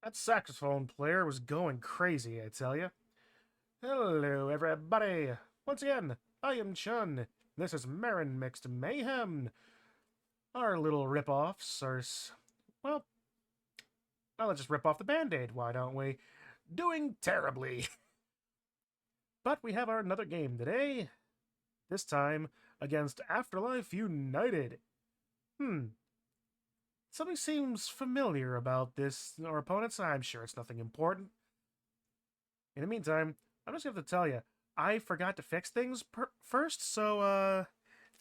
That saxophone player was going crazy, I tell you. Hello, everybody. Once again, I am Chun. This is Marin mixed Mayhem. Our little rip-offs are, well, let's just rip off the Band-Aid, why don't we? Doing terribly. But we have our another game today. This time against Afterlife United. Something seems familiar about this, our opponents. I'm sure it's nothing important. In the meantime, I'm just going to have to tell you, I forgot to fix things first, so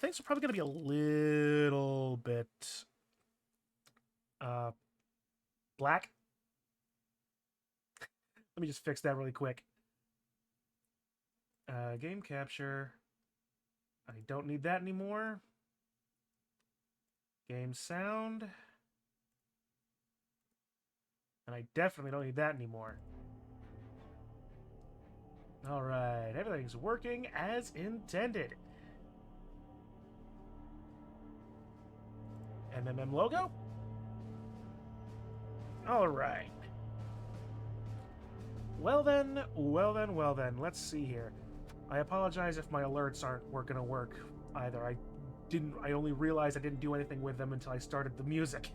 things are probably going to be a little bit black. Let me just fix that really quick. Game capture. I don't need that anymore. Game sound. And I definitely don't need that anymore. Alright, everything's working as intended. MMM logo? Alright. Well then, let's see here. I apologize if my alerts aren't gonna work either. I only realized I didn't do anything with them until I started the music.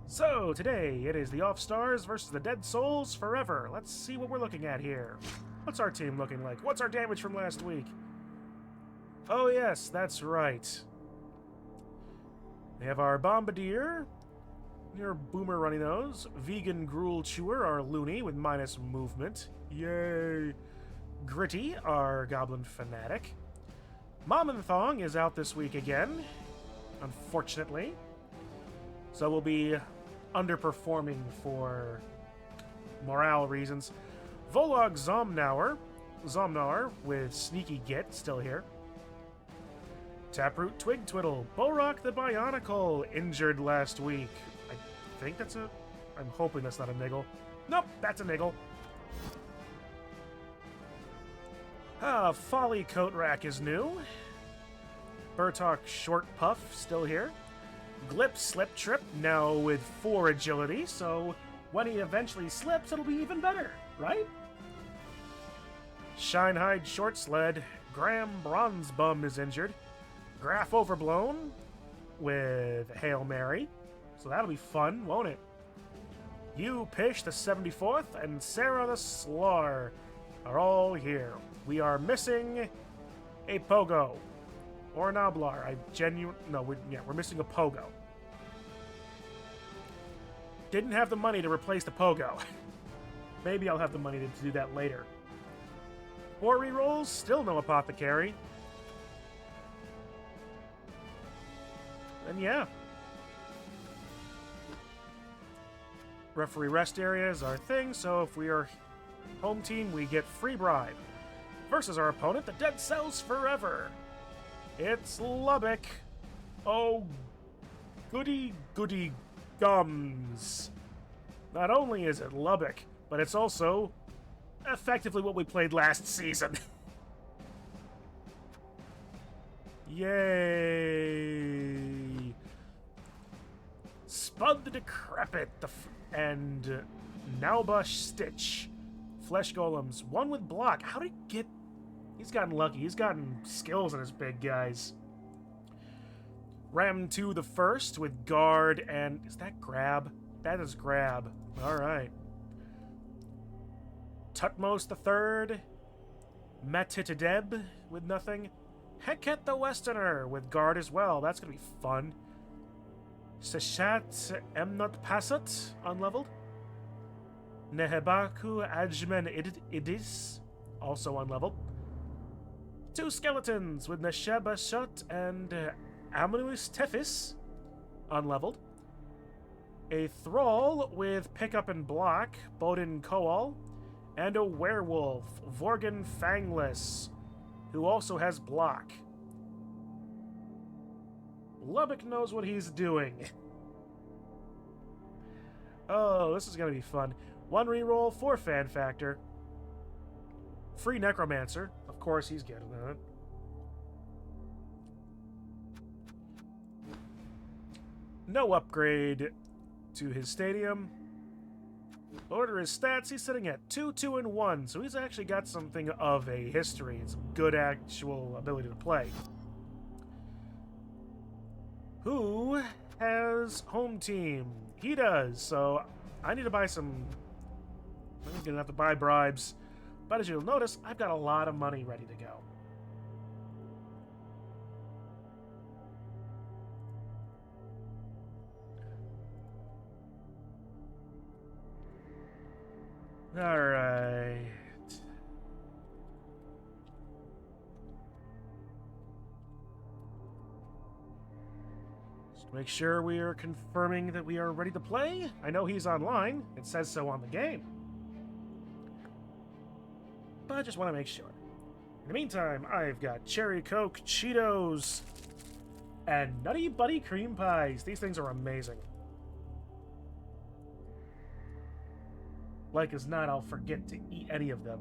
So, today, it is the Offstars versus the Dead Souls Forever. Let's see what we're looking at here. What's our team looking like? What's our damage from last week? Oh yes, that's right. We have our Bombardier, your Boomer Runny Nose, Vegan Gruel Chewer, our Loony with minus movement. Yay! Gritty, our Goblin Fanatic. Mom and Thong is out this week again, unfortunately. So we'll be underperforming for morale reasons. Volog Zomnar with Sneaky Git still here. Taproot Twig Twiddle, Borok the Bionicle, injured last week. I think that's a... I'm hoping that's not a niggle. Nope, that's a niggle. Folly Coat Rack is new. Burtok Short Puff still here. Glip Slip Trip, now with 4 agility, so when he eventually slips, it'll be even better, right? Shinehide Short Sled, Graham Bronze Bum is injured. Graph Overblown with Hail Mary, so that'll be fun, won't it? You, Pish the 74th, and Sarah the Slar are all here. We are missing a Pogo. Or an Oblar. We're missing a Pogo. Didn't have the money to replace the Pogo. Maybe I'll have the money to do that later. 4 rerolls, still no Apothecary. And yeah. Referee rest area is our thing, so if we are home team, we get free bribe. Versus our opponent, the Dead Cells Forever. It's Lubbock. Oh, goody gums. Not only is it Lubbock, but it's also effectively what we played last season. Yay! Spud the Decrepit and Naubush Stitch. Flesh Golems. One with block. How did he get... He's gotten lucky. He's gotten skills on his big guys. Ram 2 the first with guard and... Is that grab? That is grab. Alright. Tutmos the third. Matitadeb with nothing. Heket the Westerner with guard as well. That's going to be fun. Seshat Emnot Passat unleveled. Nehebaku Ajmen Idis also unleveled. 2 skeletons with Nesheba Shut and Amanus Tethys unleveled. A thrall with pickup and block, Bodin Koal, and a werewolf, Vorgan Fangless, who also has block. Lubbock knows what he's doing. Oh, this is going to be fun. 1 reroll, 4 fan factor. Free Necromancer. Of course, he's getting that. No upgrade to his stadium. Order his stats. He's sitting at 2-2-1, so he's actually got something of a history and some good actual ability to play. Who has home team? He does, so I need to buy some... I'm gonna have to buy bribes. But as you'll notice, I've got a lot of money ready to go. Alright. Just to make sure we are confirming that we are ready to play. I know he's online. It says so on the game. But I just want to make sure. In the meantime, I've got Cherry Coke, Cheetos, and Nutty Buddy Cream Pies. These things are amazing. Like as not, I'll forget to eat any of them.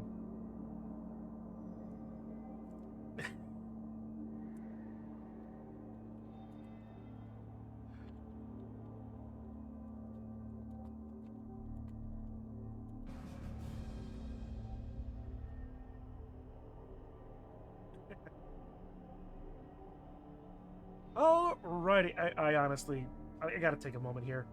Alrighty, I honestly, I gotta take a moment here.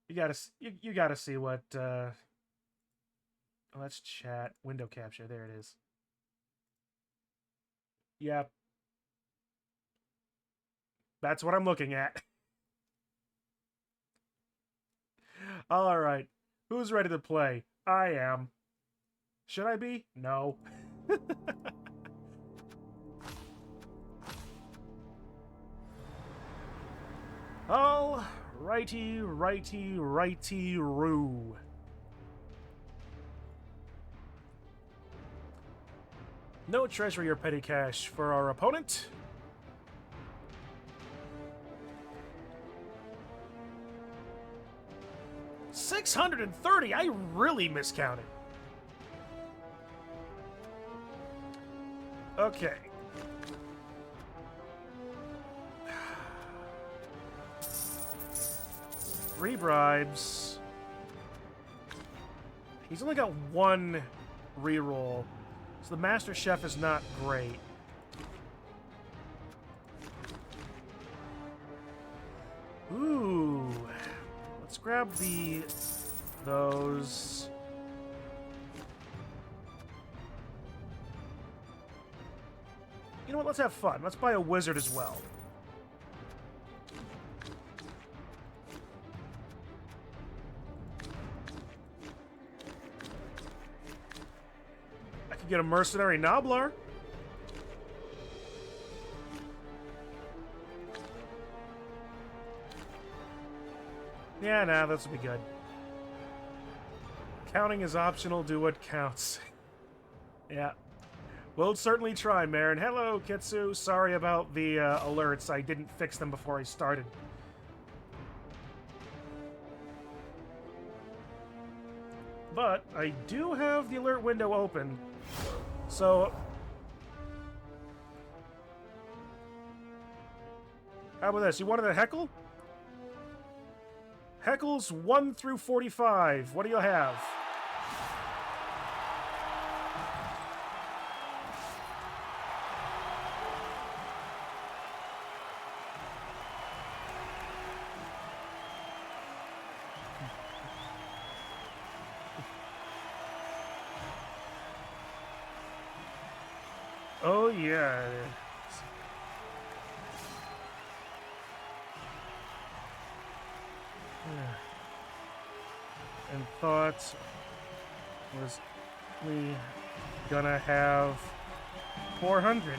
You gotta see what, oh, let's chat. Window capture, there it is. Yep. That's what I'm looking at. Alright, who's ready to play? I am. Should I be? No. All righty-roo. No treasury or petty cash for our opponent. $630. I really miscounted. Okay. Three bribes. He's only got one reroll, so the Master Chef is not great. Ooh. Let's grab those. You know what? Let's have fun. Let's buy a wizard as well. I could get a mercenary Nobbler. Yeah, nah, this will be good. Counting is optional. Do what counts. Yeah. We'll certainly try, Marin. Hello, Kitsu. Sorry about the alerts. I didn't fix them before I started. But I do have the alert window open. So... how about this? You wanted a heckle? Heckles 1 through 45. What do you have? Oh, yeah. And thought was we gonna have 400.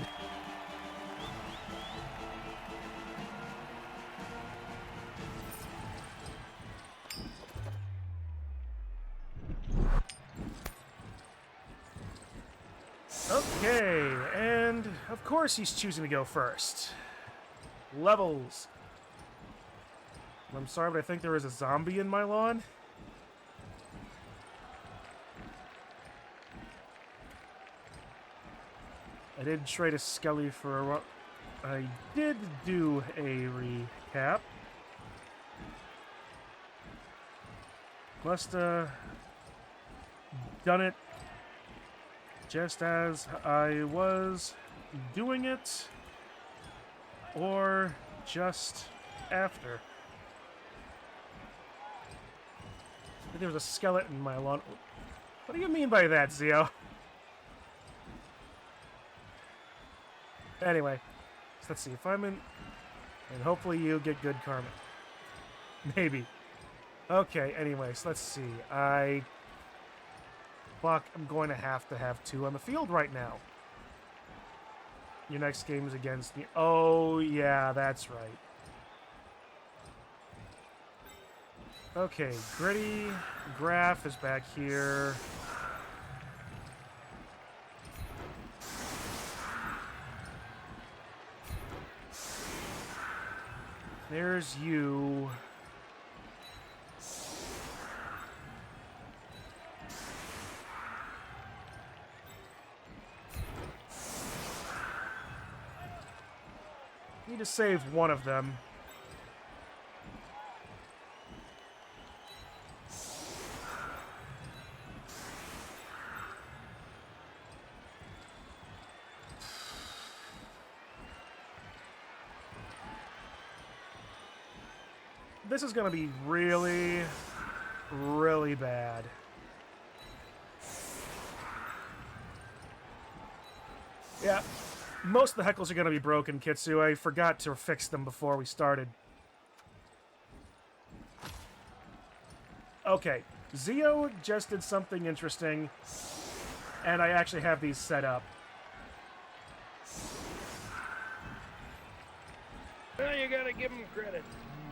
Okay, and of course he's choosing to go first. Levels. I'm sorry, but I think there is a zombie in my lawn. I did trade a Skelly for a... I did do a recap. Must have done it just as I was doing it, or just after. I think there was a skeleton in my lawn. What do you mean by that, Zio? Anyway, so let's see if I'm in, and hopefully you get good karma. Maybe. Okay, anyways, let's see. Fuck, I'm going to have two on the field right now. Your next game is against me. Oh, yeah, that's right. Okay, Gritty. Graph is back here. There's you. Need to save one of them. This is going to be really, really bad. Yeah, most of the heckles are going to be broken, Kitsu. I forgot to fix them before we started. Okay, Zio just did something interesting, and I actually have these set up. Well, you gotta give them credit.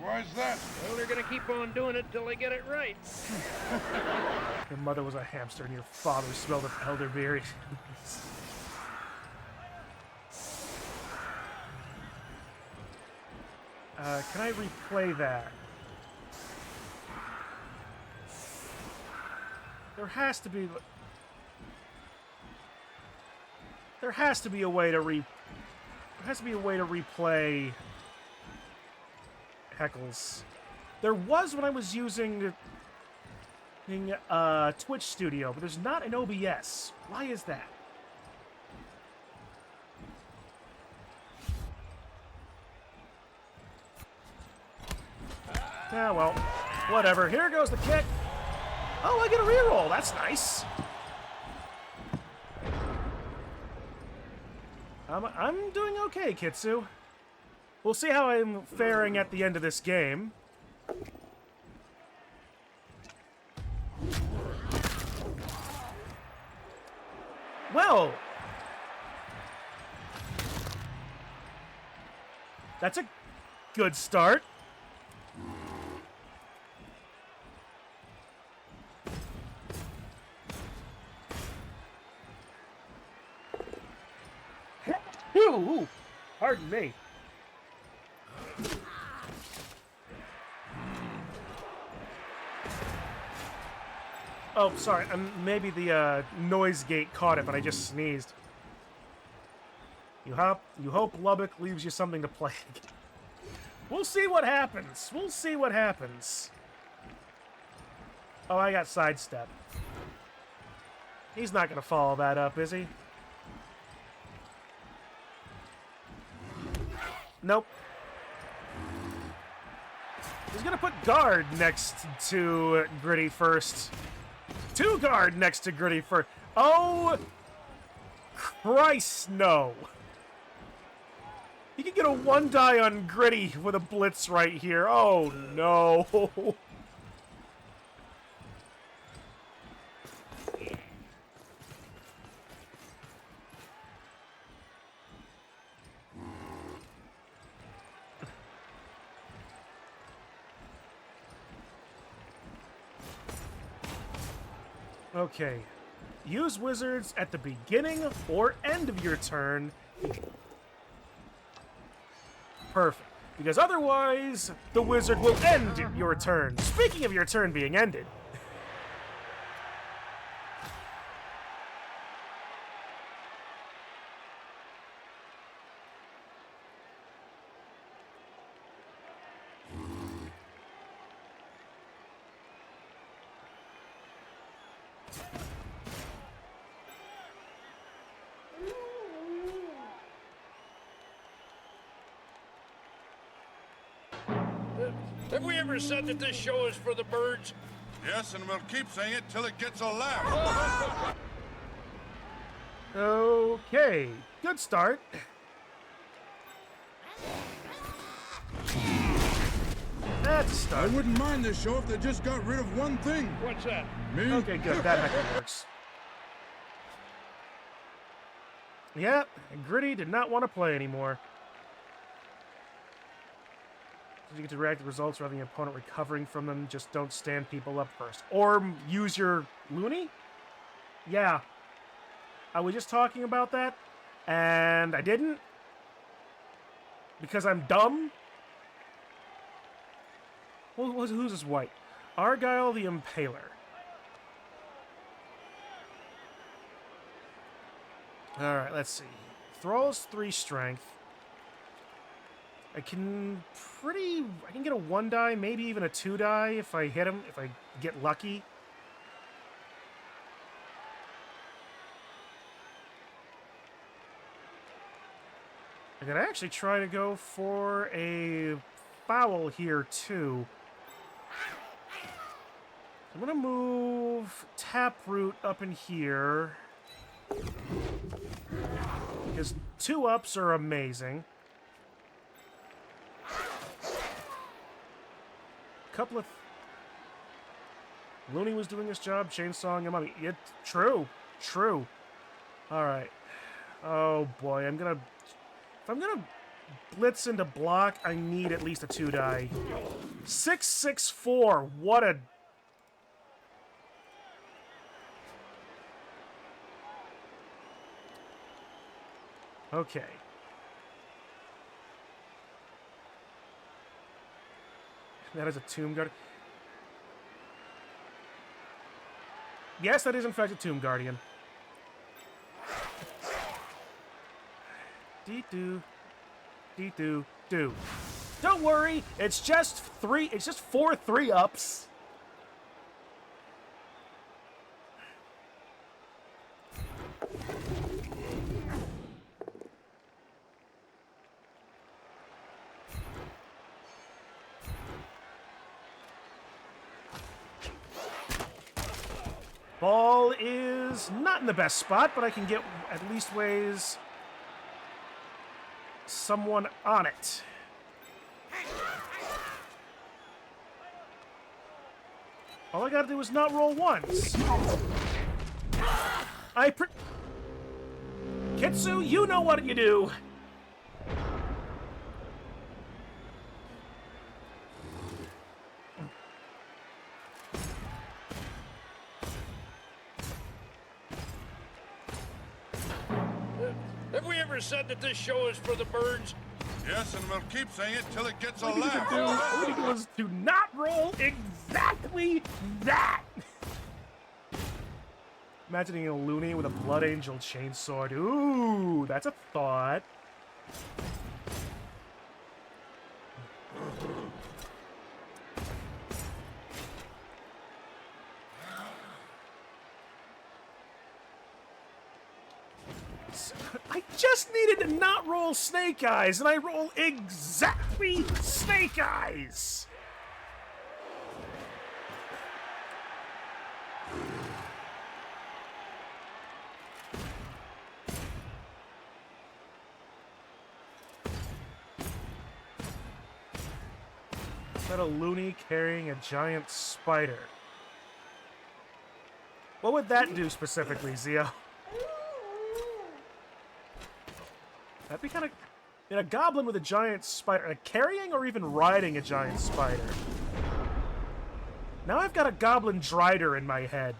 Why's that? Well, they're gonna keep on doing it till they get it right. Your mother was a hamster and your father smelled of elderberry. Can I replay that? There has to be... There has to be a way to replay heckles. There was when I was using Twitch Studio, but there's not an OBS. Why is that? Yeah, well, whatever. Here goes the kick. Oh, I get a reroll. That's nice. I'm doing okay, Kitsu. We'll see how I'm faring at the end of this game. Well, that's a good start. Ooh, pardon me. Oh, sorry. Maybe the noise gate caught it, but I just sneezed. You hope Lubbock leaves you something to play. We'll see what happens. We'll see what happens. Oh, I got sidestep. He's not going to follow that up, is he? Nope. He's going to put guard next to Gritty first. Two guard next to Gritty first. Oh, Christ, no. He can get a one die on Gritty with a blitz right here. Oh, no. Okay. Use wizards at the beginning or end of your turn. Perfect. Because otherwise, the wizard will end your turn. Speaking of your turn being ended. Have we ever said that this show is for the birds? Yes, and we'll keep saying it till it gets a laugh. Okay, good start. That's a I start. wouldn't mind this show if they just got rid of one thing. What's that? Me? Okay, good. That actually works. Yep, Gritty did not want to play anymore. You get to react to results rather than the opponent recovering from them. Just don't stand people up first. Or use your Looney? Yeah. I was just talking about that, and I didn't. Because I'm dumb. Who's this white? Argyle the Impaler. Alright, let's see. Thrall's 3 strength. I can get a 1 die, maybe even a 2 die if I hit him, if I get lucky. I could actually try to go for a foul here, too. I'm going to move Taproot up in here. His 2-ups are amazing. Couple of... Looney was doing his job, chainsawing him up. True. Alright. Oh, boy. If I'm gonna blitz into block, I need at least a 2 die. 664. What a... Okay. That is a Tomb Guardian. Yes, that is in fact a Tomb Guardian. Dee-doo. Dee-doo-doo. Don't worry, it's just 4 3-ups. Ball is not in the best spot, but I can get at least ways someone on it. All I gotta do is not roll once. Kitsu, you know what you do. Have we ever said that this show is for the birds? Yes, and we'll keep saying it till it gets a All laugh. we do is do not roll exactly that. Imagining a Looney with a Blood Angel chainsword. Ooh, that's a thought. I just needed to not roll Snake Eyes, and I roll exactly Snake Eyes! Is that a Looney carrying a giant spider? What would that do specifically, Zio? That'd be kind of... a goblin with a giant spider. Carrying or even riding a giant spider. Now I've got a goblin drider in my head.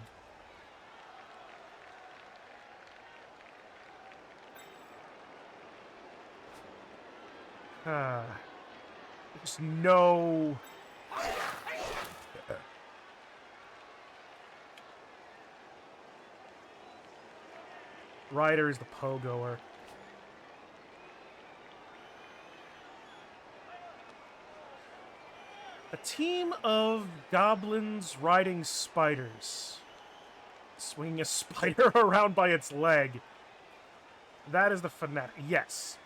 There's no... Rider is the pogoer. A team of goblins riding spiders. Swinging a spider around by its leg. That is the fanatic. Yes.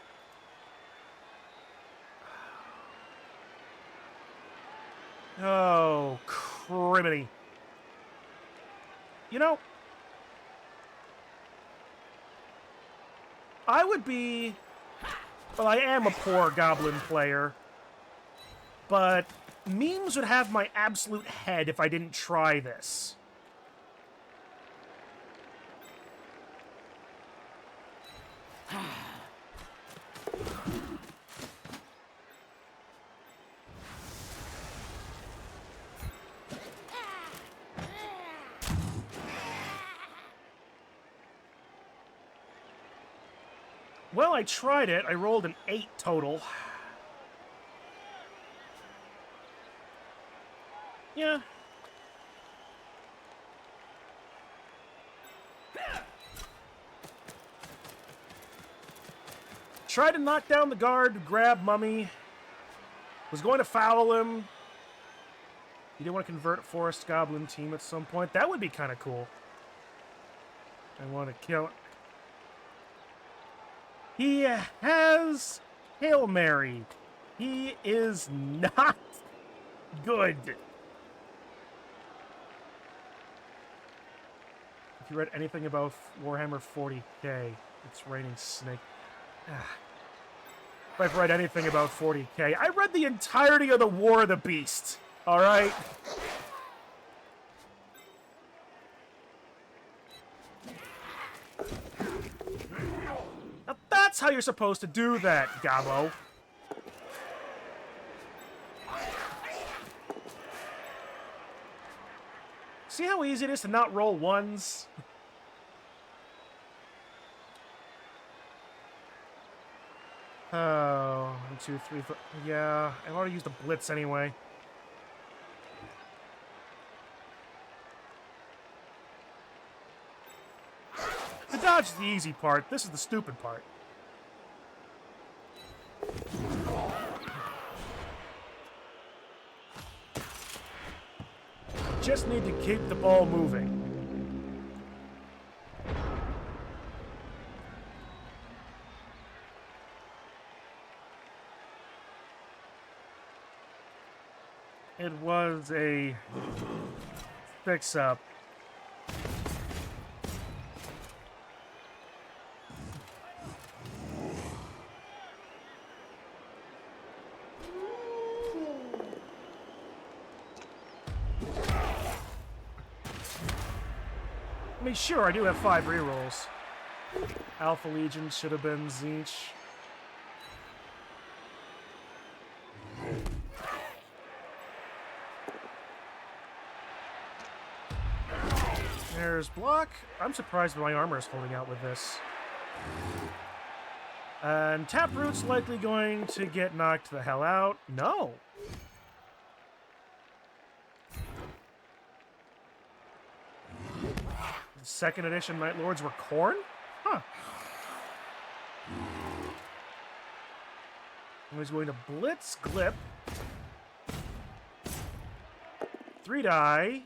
Oh, criminy. You know, I would be... Well, I am a poor goblin player. But memes would have my absolute head if I didn't try this. Well, I tried it. I rolled an 8 total. Yeah. Tried to knock down the guard, grab Mummy. Was going to foul him. You didn't want to convert a Forest Goblin team at some point. That would be kind of cool. I want to kill... He has Hail Mary. He is not good. If you read anything about Warhammer 40k, it's raining snake. If I've read anything about 40k, I read the entirety of the War of the Beast. All right. Now that's how you're supposed to do that, Gabo. See how easy it is to not roll ones? Oh, 1, 2, 3, 4. Yeah, I've already used the blitz anyway. The dodge is the easy part. This is the stupid part. Just need to keep the ball moving. It was a fix-up. I mean, sure, I do have 5 rerolls. Alpha Legion should have been Zinch. There's block. I'm surprised my armor is holding out with this. And Taproot's likely going to get knocked the hell out. No. Second edition Night Lords were corn? Huh. He's going to Blitz Glip. 3 die.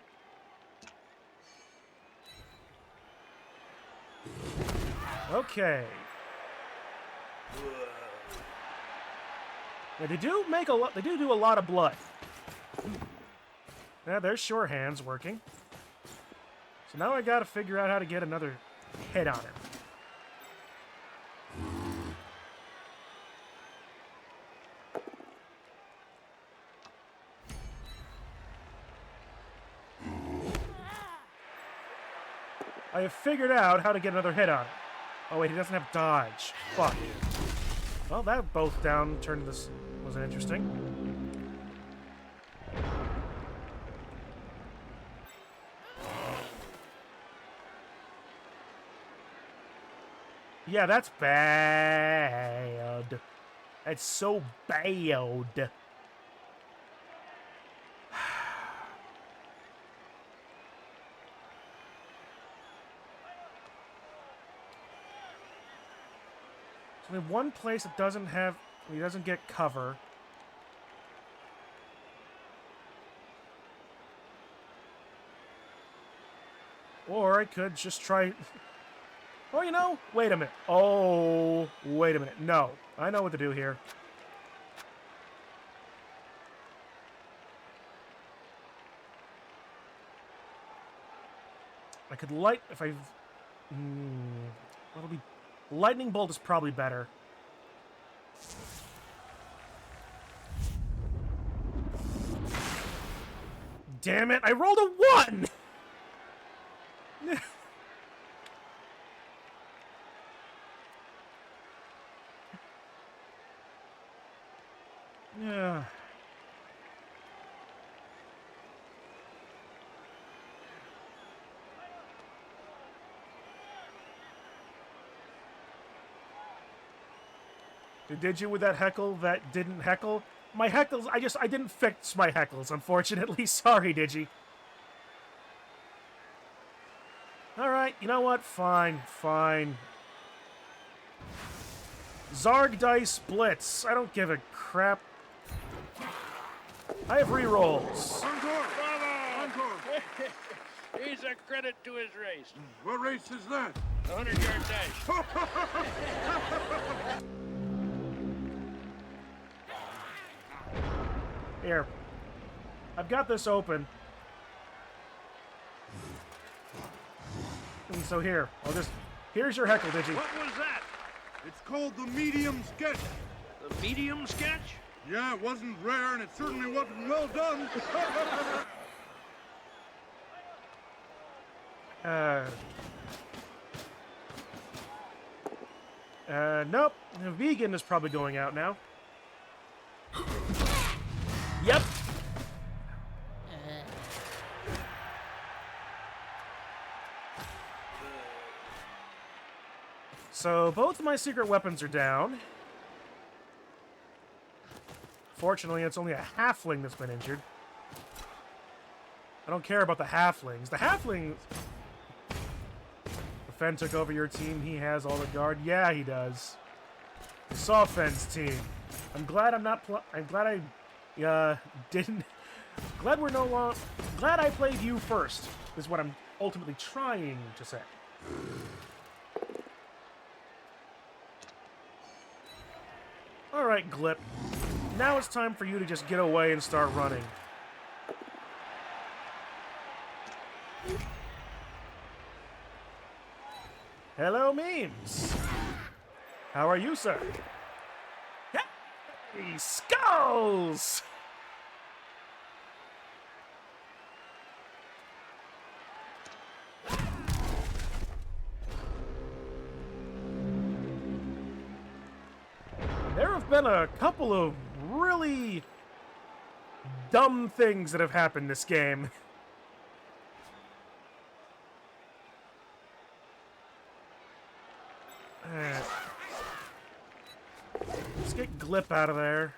Okay. Yeah, they do make a lot. They do a lot of blood. Yeah, there's Sure Hands working. So now I got to figure out how to get another hit on him. I have figured out how to get another hit on him. Oh wait, he doesn't have dodge. Fuck. Well, that both down turned this wasn't interesting. Yeah, that's bad. That's so bad. So in one place that doesn't have, he doesn't get cover. Or I could just try... Oh, you know, wait a minute. Oh, wait a minute. No, I know what to do here. I could light... If I... What'll be... Lightning Bolt is probably better. Damn it, I rolled a 1! Yeah. Did you with that heckle that didn't heckle? My heckles, I didn't fix my heckles, unfortunately. Sorry, Digi. Alright, you know what? Fine, fine. Zarg Dice Blitz. I don't give a crap. I have rerolls. Encore! Encore! He's a credit to his race. What race is that? The 100-yard dash. Here. I've got this open. And so here, I'll just... Here's your heckle, Digi. What was that? It's called the medium sketch. The medium sketch? Yeah, it wasn't rare, and it certainly wasn't well done. Nope. The vegan is probably going out now. Yep. So both of my secret weapons are down. Fortunately, it's only a halfling that's been injured. I don't care about the halflings. The halflings... Fen took over your team. He has all the guard. Yeah, he does. I saw Fen's team. I'm glad I'm not... I'm glad I... didn't... Glad we're no longer... Glad I played you first, is what I'm ultimately trying to say. Alright, Glip. Now it's time for you to just get away and start running. Hello, Memes. How are you, sir? Hey, Skulls! There have been a couple of really dumb things that have happened this game. Let's get Glip out of there.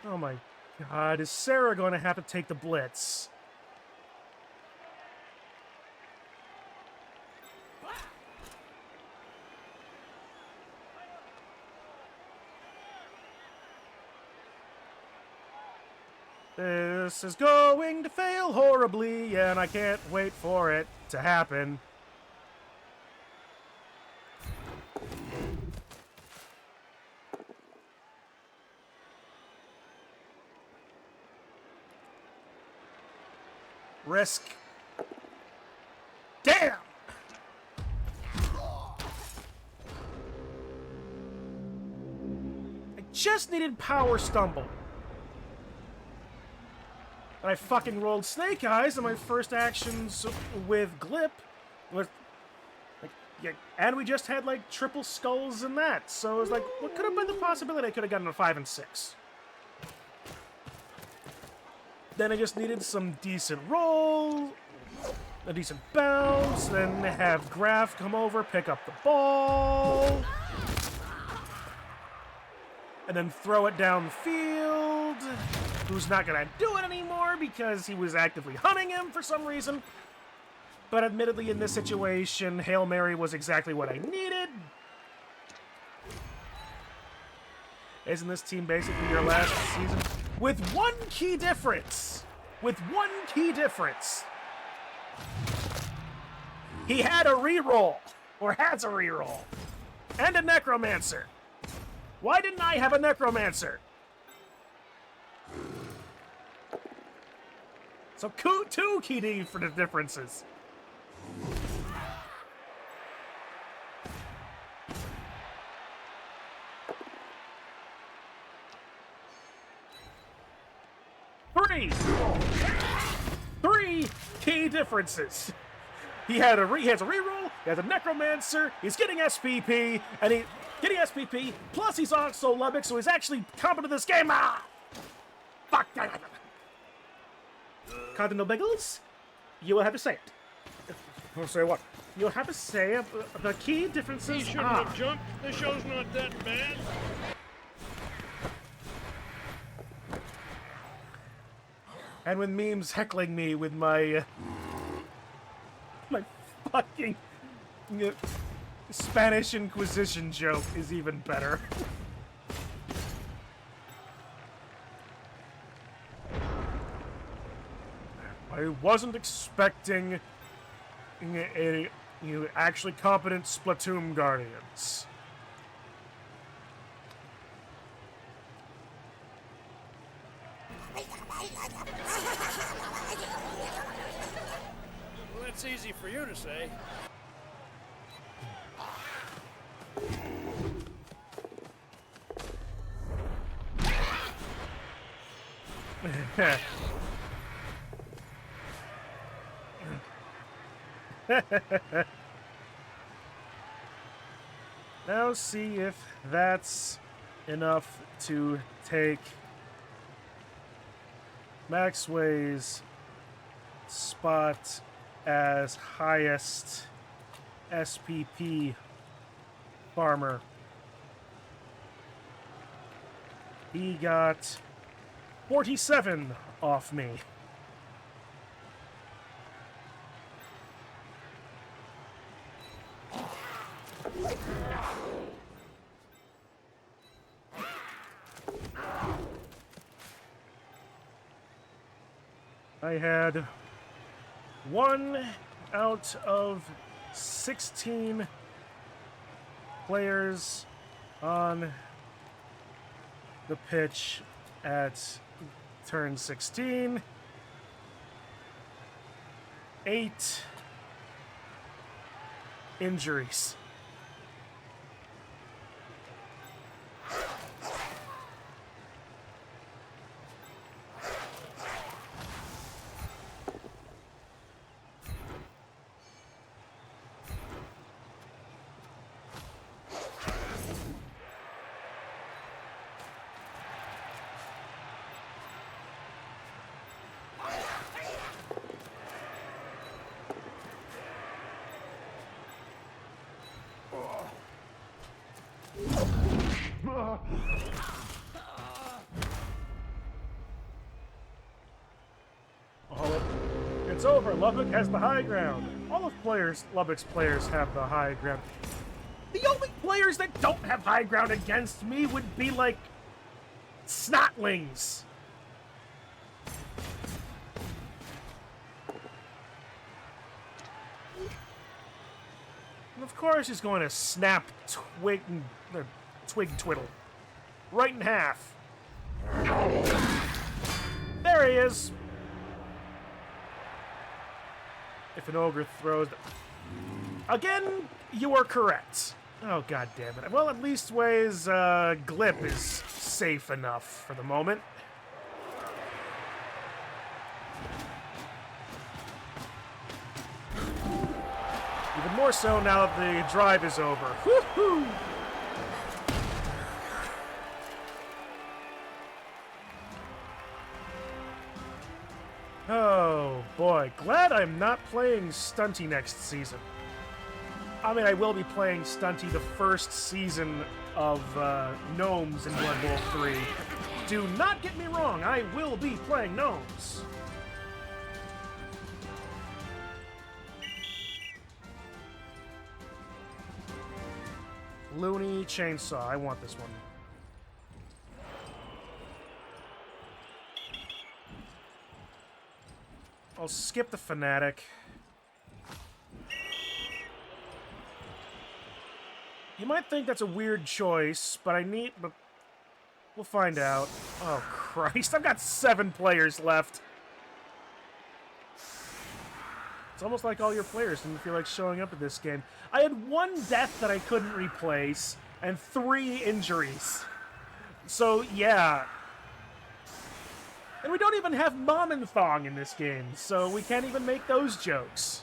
Oh my god, is Sarah going to have to take the blitz? This is going to fail horribly, and I can't wait for it to happen. Risk. Damn! I just needed Power Stumble. And I fucking rolled Snake Eyes, and my first actions with Glip was like, yeah, and we just had like triple skulls in that. So it was like, what could have been the possibility I could have gotten a 5 and 6? Then I just needed some decent roll, a decent bounce, then have Graf come over, pick up the ball, and then throw it downfield. Who's not going to do it anymore because he was actively hunting him for some reason. But admittedly, in this situation, Hail Mary was exactly what I needed. Isn't this team basically your last season? With one key difference. With one key difference. He had a reroll. Or has a reroll. And a necromancer. Why didn't I have a necromancer? So two key differences. Three key differences. He has a reroll, he has a necromancer, he's getting SPP, and he's getting SPP, plus he's also Lubbock, so he's actually competent in this game. Ah! Fuck. Cardinal Biggles, you will have to say it. Oh, sorry, what? You'll have to say the key differences. He shouldn't have jumped. The show's not that bad. And when memes heckling me with my my fucking Spanish Inquisition joke is even better. I wasn't expecting a actually competent Splatoon Guardians. Well, that's easy for you to say. Now see if that's enough to take Maxway's spot as highest SPP farmer. He got 47 off me. I had 1 out of 16 players on the pitch at turn 16. 8 injuries. It's over. Lubbock has the high ground. All of Lubbock's players have the high ground. The only players that don't have high ground against me would be like snotlings. And of course he's going to snap twig twiddle right in half. There he is. If an ogre throws... Again, you are correct. Oh, god damn it. Well, at least Way's glip is safe enough for the moment. Even more so now that the drive is over. Woohoo! Oh boy, glad I'm not playing Stunty next season. I mean, I will be playing Stunty the first season of Gnomes in Blood Bowl 3. Do not get me wrong, I will be playing Gnomes. Looney Chainsaw, I want this one. I'll skip the Fanatic. You might think that's a weird choice, but but we'll find out. Oh, Christ. I've got 7 players left. It's almost like all your players didn't feel like showing up at this game. I had 1 death that I couldn't replace, and 3 injuries. So, yeah. And we don't even have Mom and Thong in this game, so we can't even make those jokes.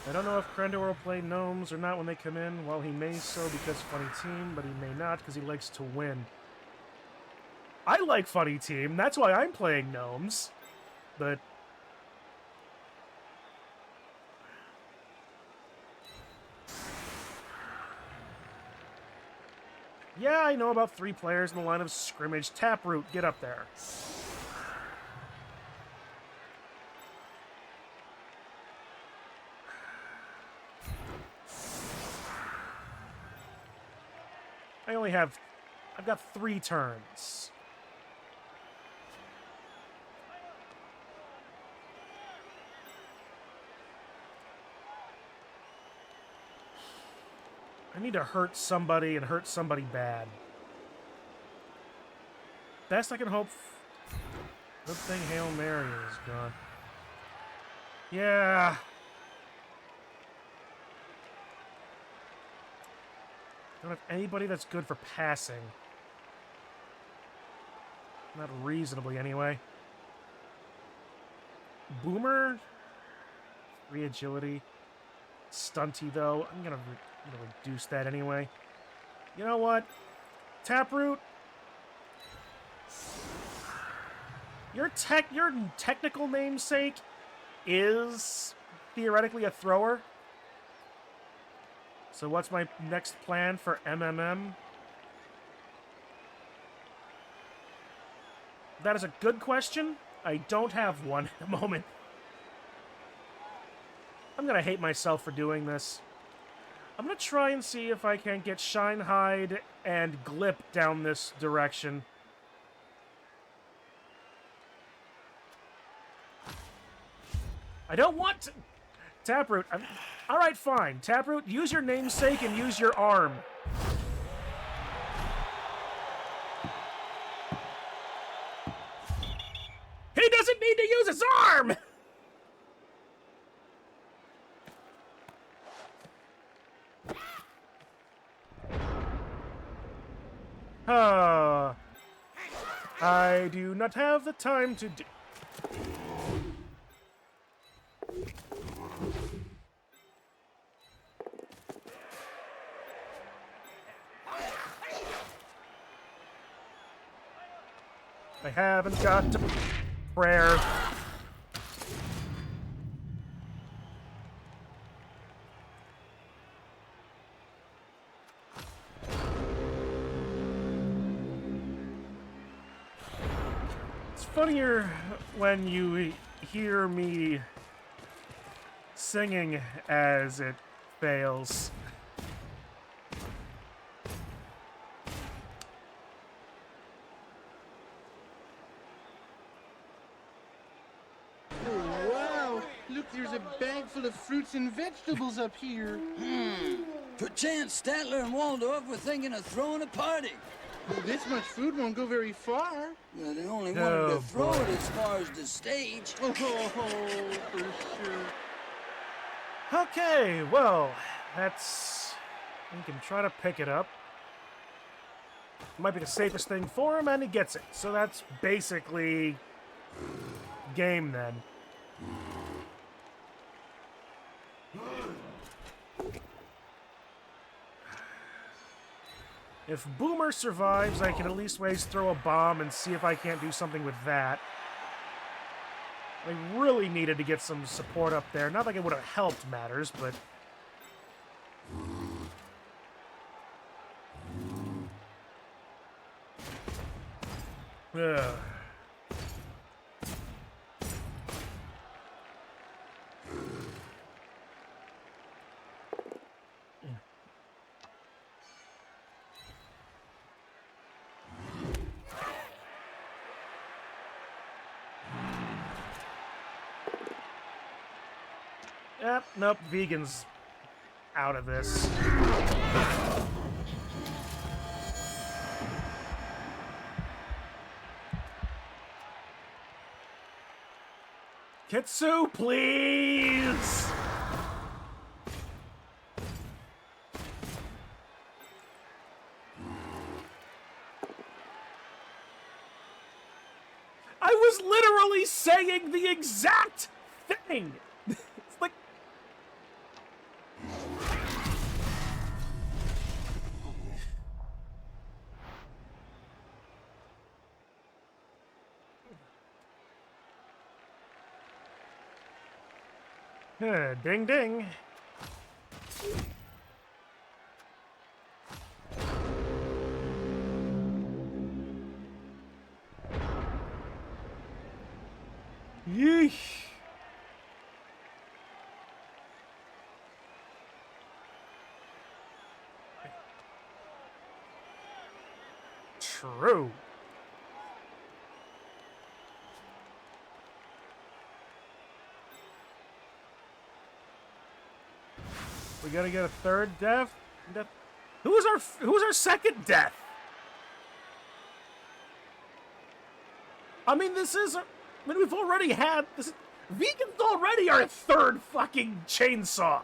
I don't know if Krendor will play Gnomes or not when they come in. Well, he may so because Funny Team, but he may not because he likes to win. I like Funny Team, that's why I'm playing Gnomes. But... yeah, I know about 3 players in the line of scrimmage. Taproot, get up there. I've got 3 turns. I need to hurt somebody and hurt somebody bad. Best I can hope. Good thing Hail Mary is gone. Yeah. Don't have anybody that's good for passing. Not reasonably, anyway. Boomer? 3 agility. Stunty, though. I'm gonna reduce that anyway. You know what? Taproot? Your technical namesake is theoretically a thrower. So what's my next plan for MMM? That is a good question. I don't have one at the moment. I'm gonna hate myself for doing this. I'm gonna try and see if I can get Shinehide and Glip down this direction. I don't want to... Taproot, alright, fine. Taproot, use your namesake and use your arm. He doesn't need to use his arm! I do not have the time to do... I haven't got to prayer. It's funnier when you hear me singing as it fails. There's a bag full of fruits and vegetables up here. Perchance Statler and Waldorf were thinking of throwing a party. Well, this much food won't go very far. Well, they only wanted to throw it as far as the stage. Oh, for sure. Okay, well, that's... we can try to pick it up. Might be the safest thing for him, and he gets it. So that's basically... game, then. If Boomer survives, I can at least ways throw a bomb and see if I can't do something with that. I really needed to get some support up there. Not like it would have helped matters, but... Ugh. Nope, Vegan's out of this. Kitsu, please! I was literally saying the exact thing! It's like... Ding ding. Yeesh. True. We gotta get a third death. Who was our second death? I mean, we've already had this. Vegans already are a third fucking chainsaw.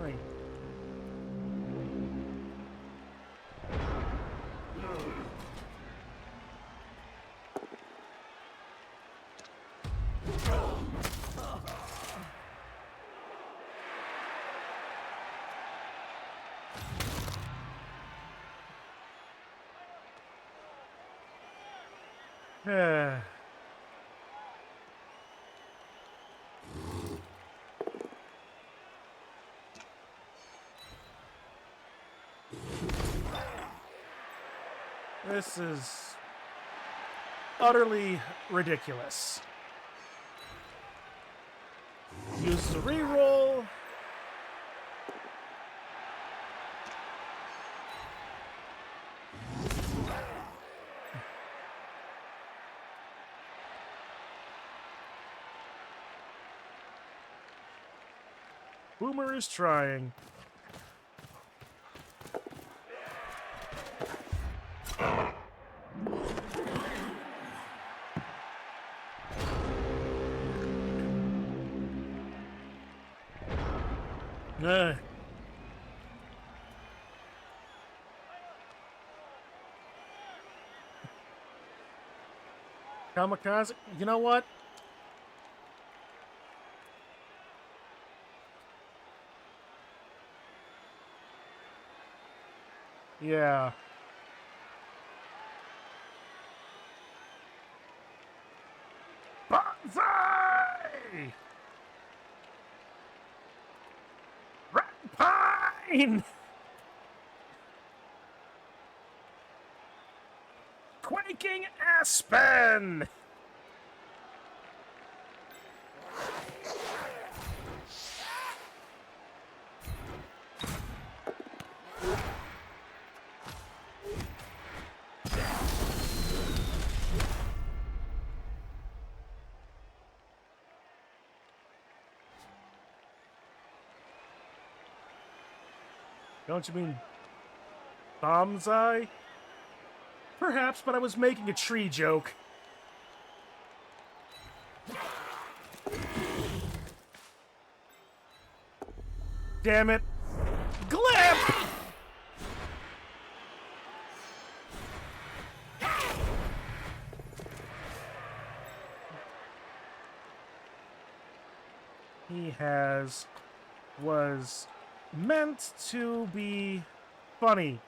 Right. This is utterly ridiculous. Use the reroll. Boomer is trying. Kamikaze, you know what? Yeah. Bonsai! Rat Pine! Quaking Aspen! Don't you mean Bonsai? Perhaps, but I was making a tree joke. Damn it. Glimp! He was meant to be funny.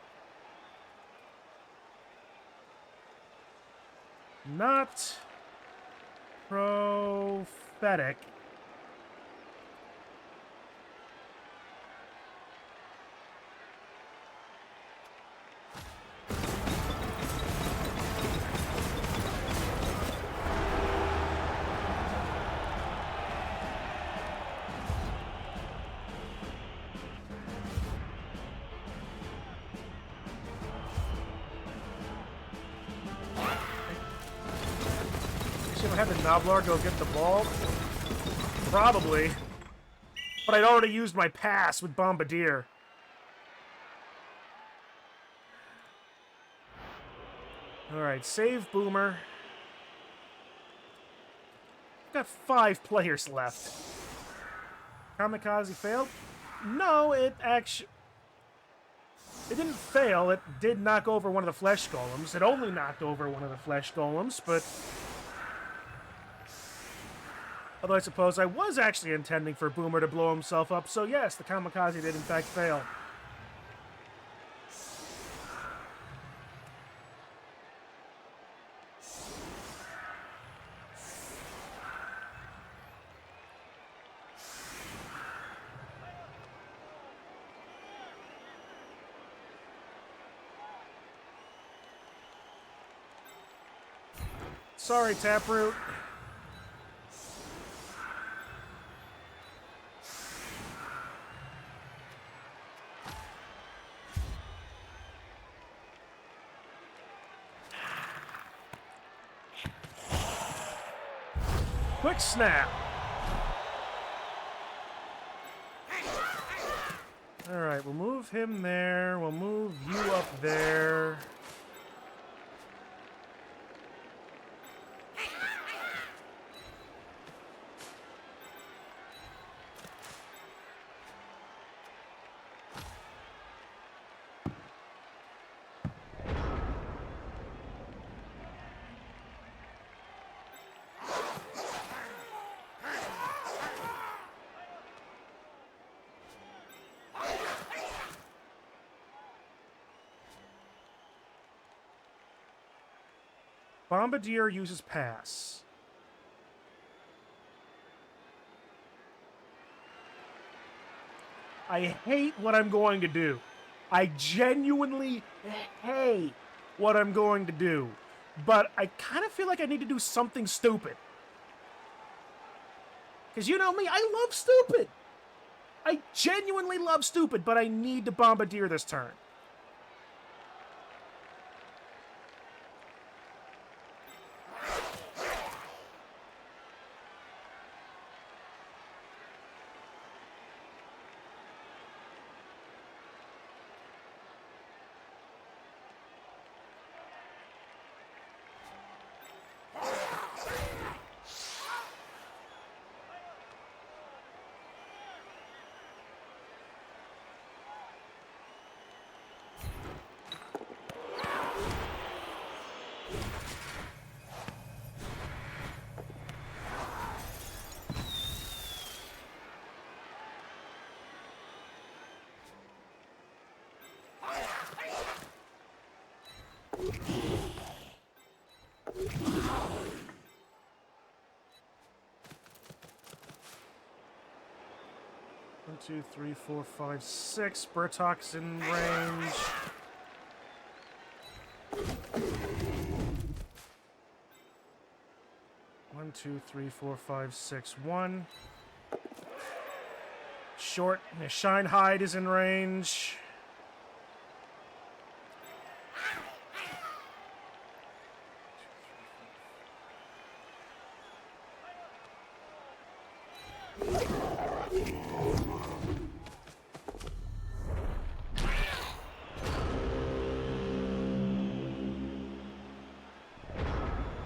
Not prophetic. I had the Noblar go get the ball? Probably. But I'd already used my pass with Bombardier. Alright, save Boomer. Got 5 players left. Kamikaze failed? No, it actually... It didn't fail. It did knock over one of the flesh golems. It only knocked over one of the flesh golems, but... Although I suppose I was actually intending for Boomer to blow himself up, so yes, the Kamikaze did in fact fail. Sorry, Taproot. Quick snap. All right, we'll move him there. We'll move you up there. Bombardier uses pass. I hate what I'm going to do. I genuinely hate what I'm going to do. But I kind of feel like I need to do something stupid. Because you know me, I love stupid. I genuinely love stupid, but I need to Bombardier this turn. One, two, three, four, five, six. Bertok's in range. One, two, three, four, five, six, one. Short, Shinehide is in range.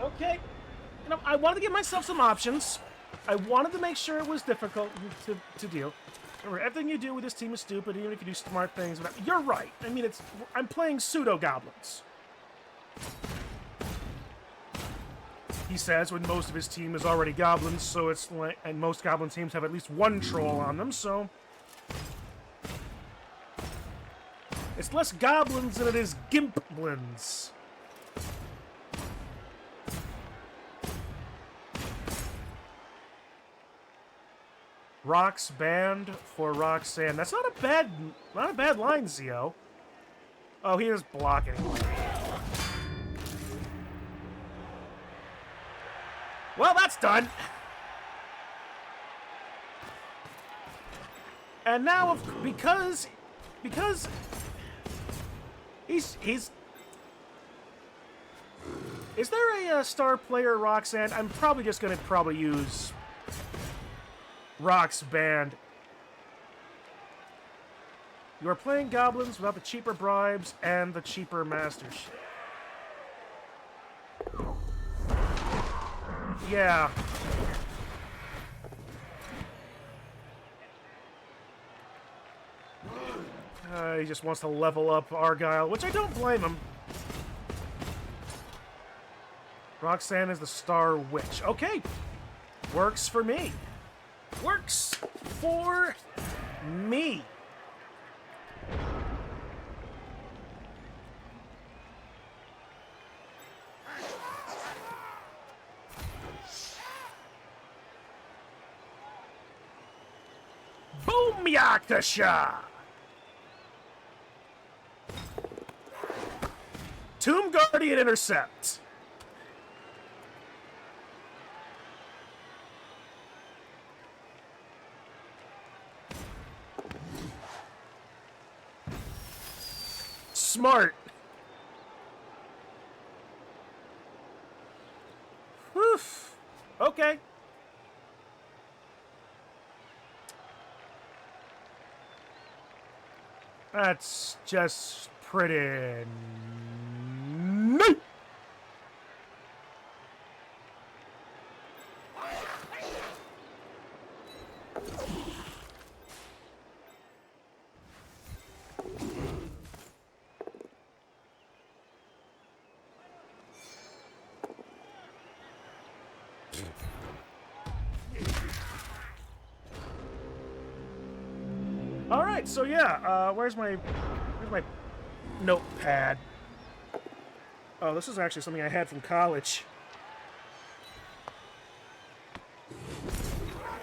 Okay, you know, I wanted to give myself some options. I wanted to make sure it was difficult to deal. Remember, everything you do with this team is stupid, even if you do smart things. You're right. I mean, I'm playing pseudo-goblins. He says when most of his team is already goblins, so it's like, and most goblin teams have at least one troll on them, so it's less goblins than it is gimplins. Rocks banned for Roxanne. That's not a bad line, Zio. Oh, he is blocking. Well, that's done. And now, because he's Is there a star player, Roxanne? I'm probably just going to use Rock's band. You are playing goblins without the cheaper bribes and the cheaper mastership. Yeah. He just wants to level up Argyle, which I don't blame him. Roxanne is the Star Witch. Okay. Works for me. Works for me. Boom Yaktasha! Tomb Guardian intercept. Smart. Whew. Okay. That's just pretty neat. All right, so yeah, where's my notepad? Oh, this is actually something I had from college.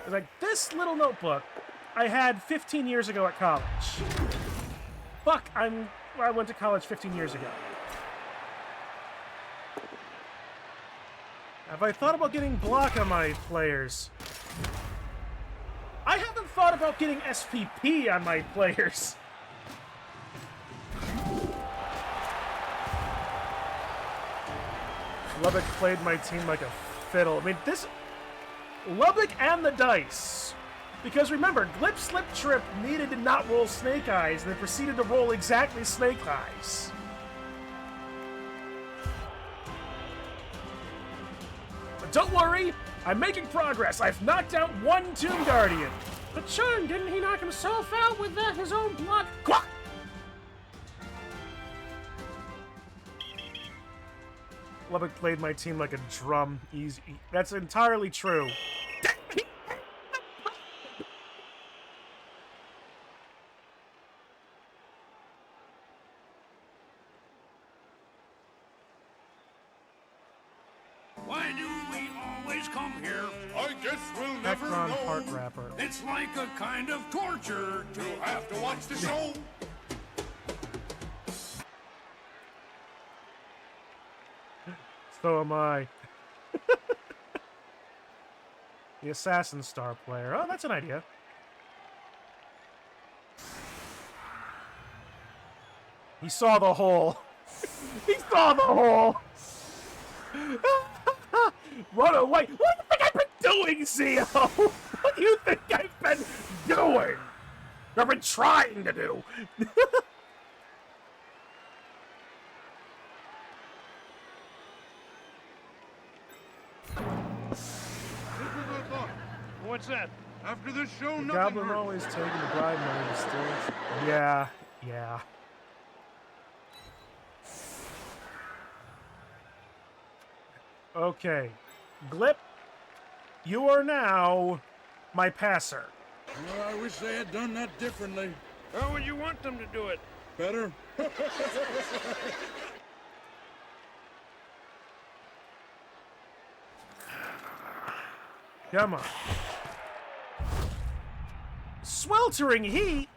Like this little notebook I had 15 years ago at college. Fuck, I went to college 15 years ago. Have I thought about getting block on my players? I haven't thought about getting SPP on my players. Lubbock played my team like a fiddle. I mean, this... Lubbock and the dice. Because remember, Glip Slip Trip needed to not roll Snake Eyes, and then proceeded to roll exactly Snake Eyes. But don't worry, I'm making progress. I've knocked out one Tomb Guardian. But Chun, didn't he knock himself out with his own block? Quack! Lubbock played my team like a drum. Easy. That's entirely true. Why do we always come here? I guess we'll never Necron know. Heart Wrapper. It's like a kind of torture to You'll have to watch the show. So am I. The Assassin Star player. Oh, that's an idea. He saw the hole. He saw the hole. Run away. What do you think I've been doing, Zio? What do you think I've been doing? I've been trying to do. What's that? After this show, The nothing Goblin hurts. always taking the bribe money to steal. Yeah, yeah. Okay. Glip, you are now my passer. Well, I wish they had done that differently. How would you want them to do it? Better. Come on. Sweltering heat?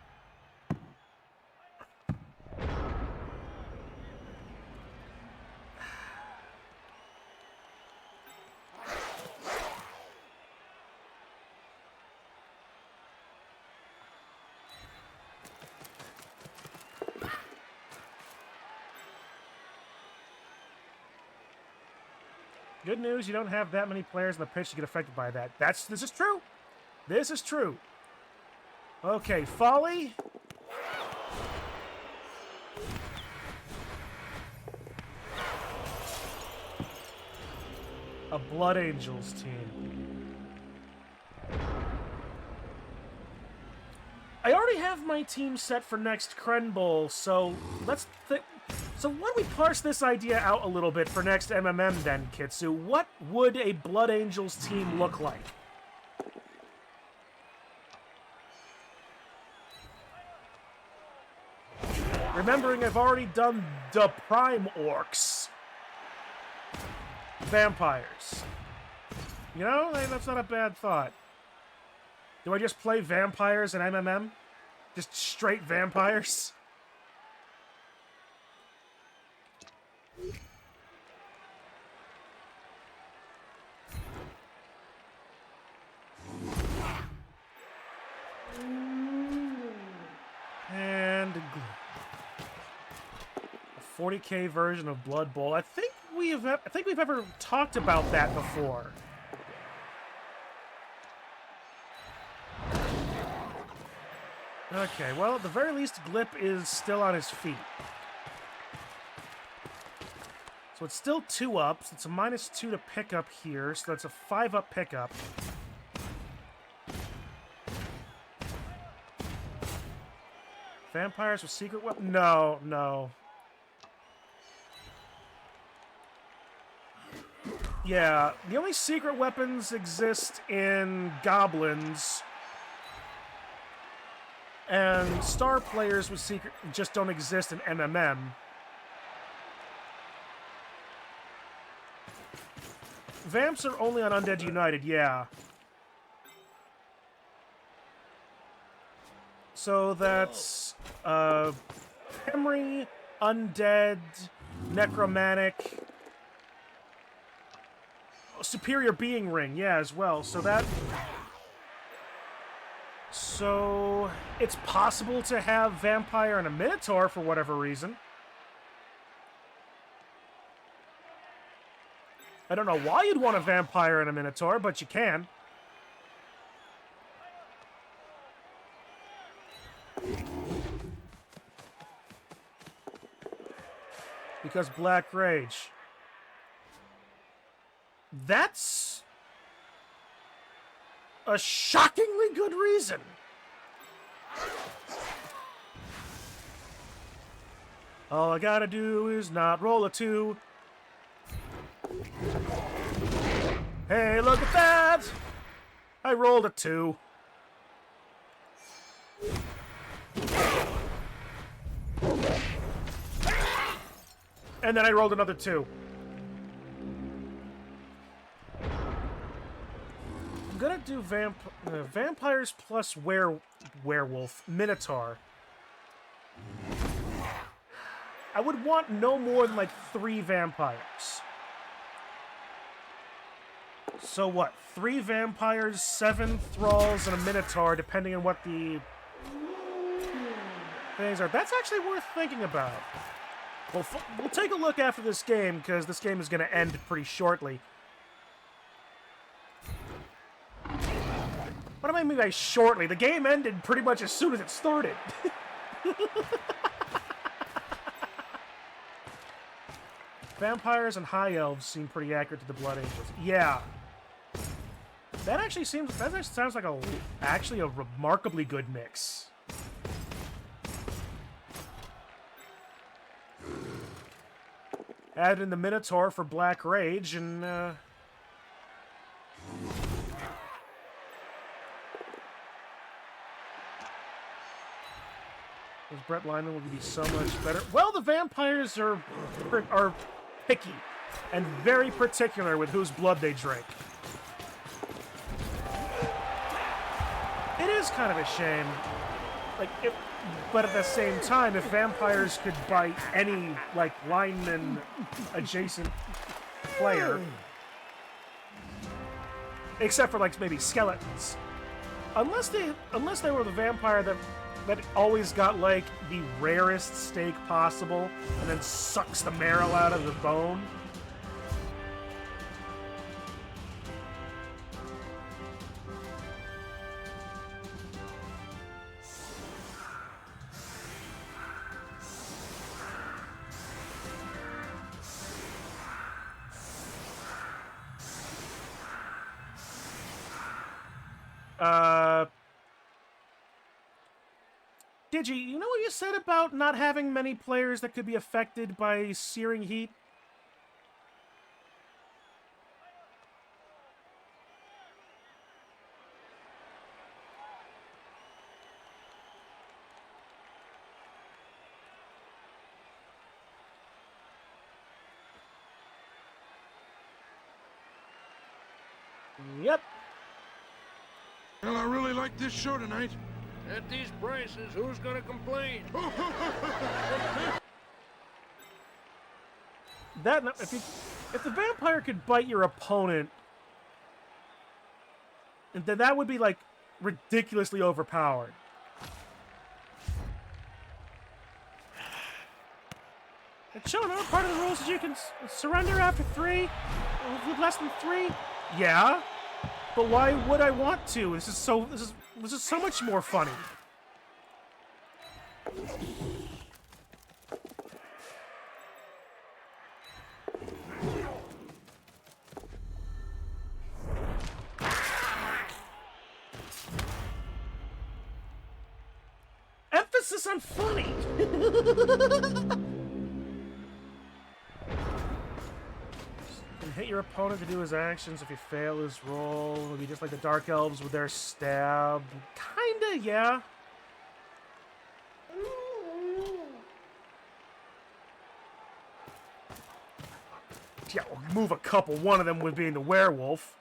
Good news, you don't have that many players in the pitch to get affected by that. This is true. This is true. Okay, Folly. A Blood Angels team. I already have my team set for next Kren Bowl, so let's so why don't we parse this idea out a little bit for next MMM then, Kitsu? What would a Blood Angels team look like? Remembering I've already done the Prime Orcs. Vampires. You know, that's not a bad thought. Do I just play vampires in MMM? Just straight vampires? And a 40k version of Blood Bowl. I think we've ever talked about that before. Okay, well, at the very least, Glip is still on his feet. So it's still 2 ups. It's a -2 to pick up here, so that's a 5-up pickup. Vampires with secret weapon? No, no. Yeah, the only secret weapons exist in goblins. And star players with secret just don't exist in MMM. Vamps are only on Undead United, yeah. So that's Memory, Undead, Necromantic, Superior Being Ring, yeah, as well. So it's possible to have Vampire and a Minotaur for whatever reason. I don't know why you'd want a Vampire and a Minotaur, but you can. Because Black Rage. That's a shockingly good reason. All I gotta do is not roll a 2. Hey, look at that! I rolled a 2. And then I rolled another 2. I'm gonna do vampires plus werewolf, Minotaur. I would want no more than like 3 vampires. So what? 3 vampires, 7 thralls, and a Minotaur, depending on what the things are. That's actually worth thinking about. We'll take a look after this game, because this game is going to end pretty shortly. What do I mean by shortly? The game ended pretty much as soon as it started. Vampires and High Elves seem pretty accurate to the Blood Angels. Yeah. That actually sounds like actually a remarkably good mix. Add in the Minotaur for Black Rage, and Brett Lyman would be so much better. Well, the vampires are picky and very particular with whose blood they drink. It is kind of a shame. But at the same time, if vampires could bite any, lineman adjacent player, except for, maybe skeletons. Unless they were the vampire that always got, the rarest steak possible and then sucks the marrow out of the bone. Uh, Digi, you know what you said about not having many players that could be affected by searing heat? Yep. Well, I really like this show tonight. At these prices, who's gonna complain? That if the vampire could bite your opponent, then that would be like ridiculously overpowered. And show another part of the rules is you can surrender after 3, with less than 3. Yeah, but why would I want to? This is so much more funny. Emphasis on funny. You can hit your opponent to do his actions. If you fail his roll, it'll be just like the Dark Elves with their stab. Kinda, yeah. Yeah, we'll move a couple. One of them would being the werewolf.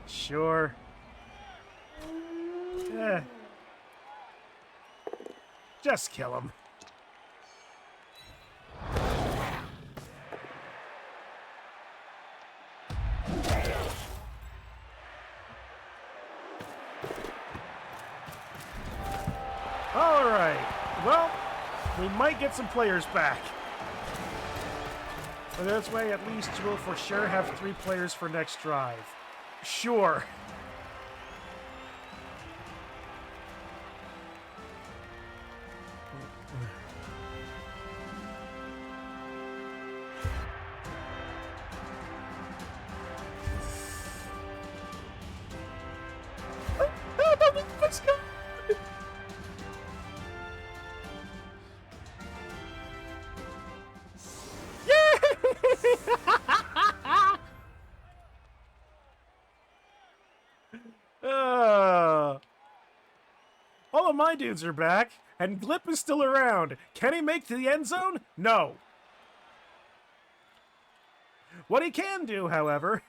Sure. Just kill him. All right. Well, we might get some players back. But this way, at least we'll for sure have 3 players for next drive. Sure. Let's go. All of my dudes are back, and Glip is still around. Can he make the end zone? No. What he can do, however...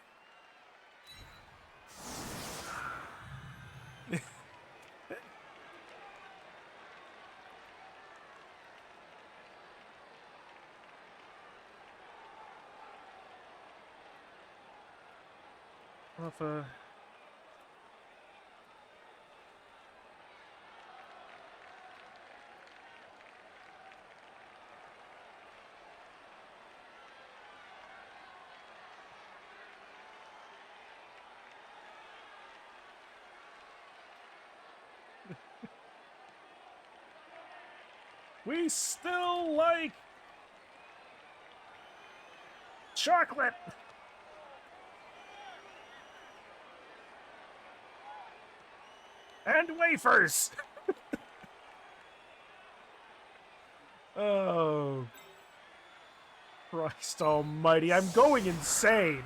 We still like chocolate. And wafers. Oh, Christ almighty, I'm going insane.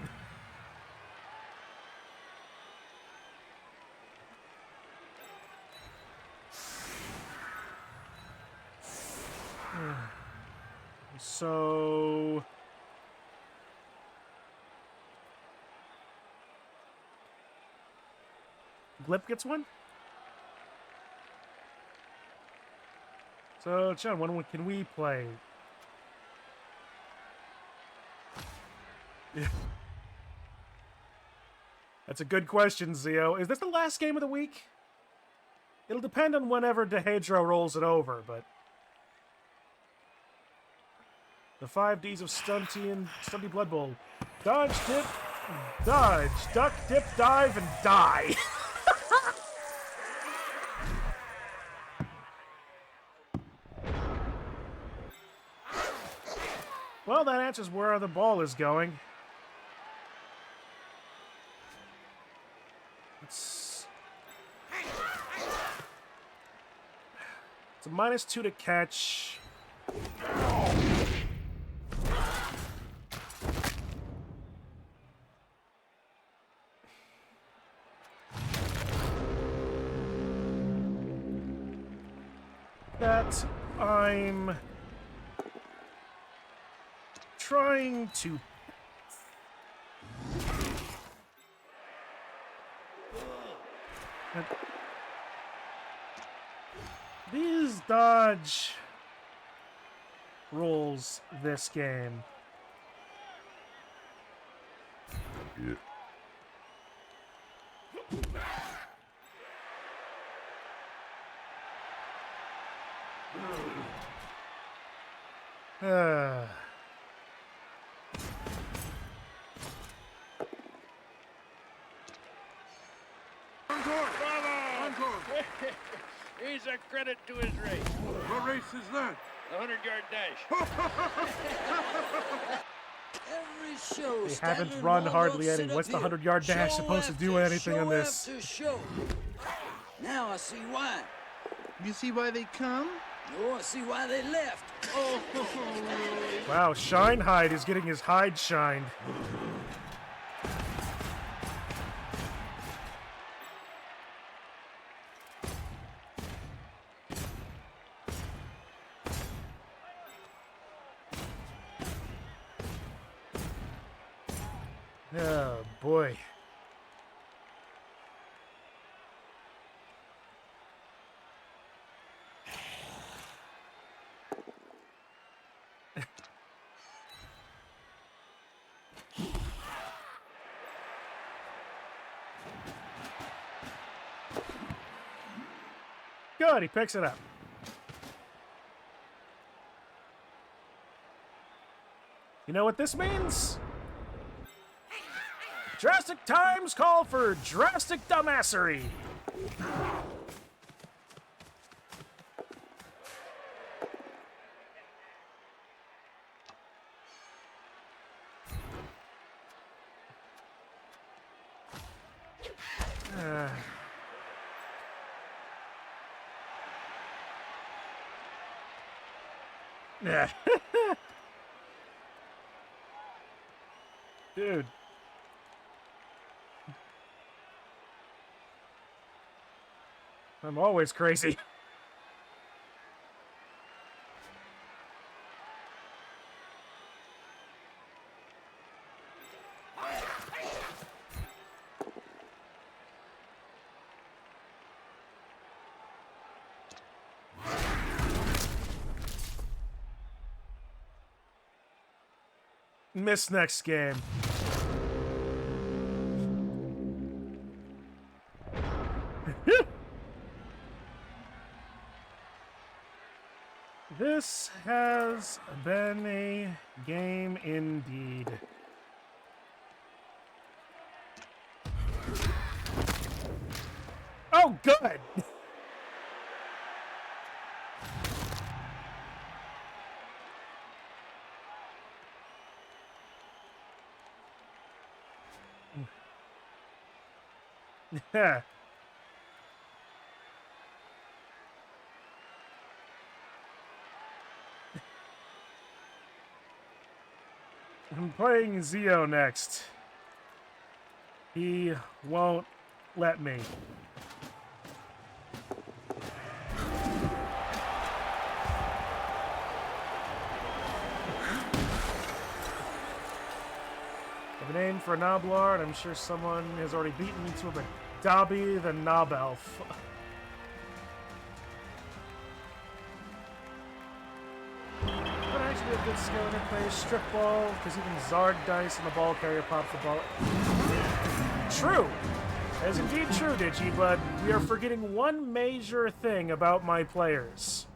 So... Glip gets one? So, John, when can we play? Yeah. That's a good question, Zio. Is this the last game of the week? It'll depend on whenever DeHedro rolls it over, but... The 5 Ds of Stunty Blood Bowl. Dodge, dip, dodge, duck, dip, dive, and die. Well, that answers where the ball is going. It's a -2 to catch. That I'm trying to these dodge rules this game. Yeah. He's a credit to his race. What race is that? The 100-yard dash. Every show. They haven't Statler run and hardly Waldorf any. sit What's up the here. 100-yard dash Show supposed to do after anything on show this? after show. Now I see why. You see why they come? Oh, I see why they left. Oh, Wow, Shinehide is getting his hide shined. Oh, boy. Good, he picks it up. You know what this means? Drastic times call for drastic dumbassery. Yeah. Dude. I'm always crazy. Miss next game. This has been a game indeed. Oh, good! Yeah. I'm playing Zio next. He won't let me. I have a name for a Noblard. I'm sure someone has already beaten me to a Dobby the Knob Elf. But actually a good skill interface. Strip ball, because even Zard dice and the ball carrier pops the ball. True! That is indeed true, Digi, but we are forgetting one major thing about my players.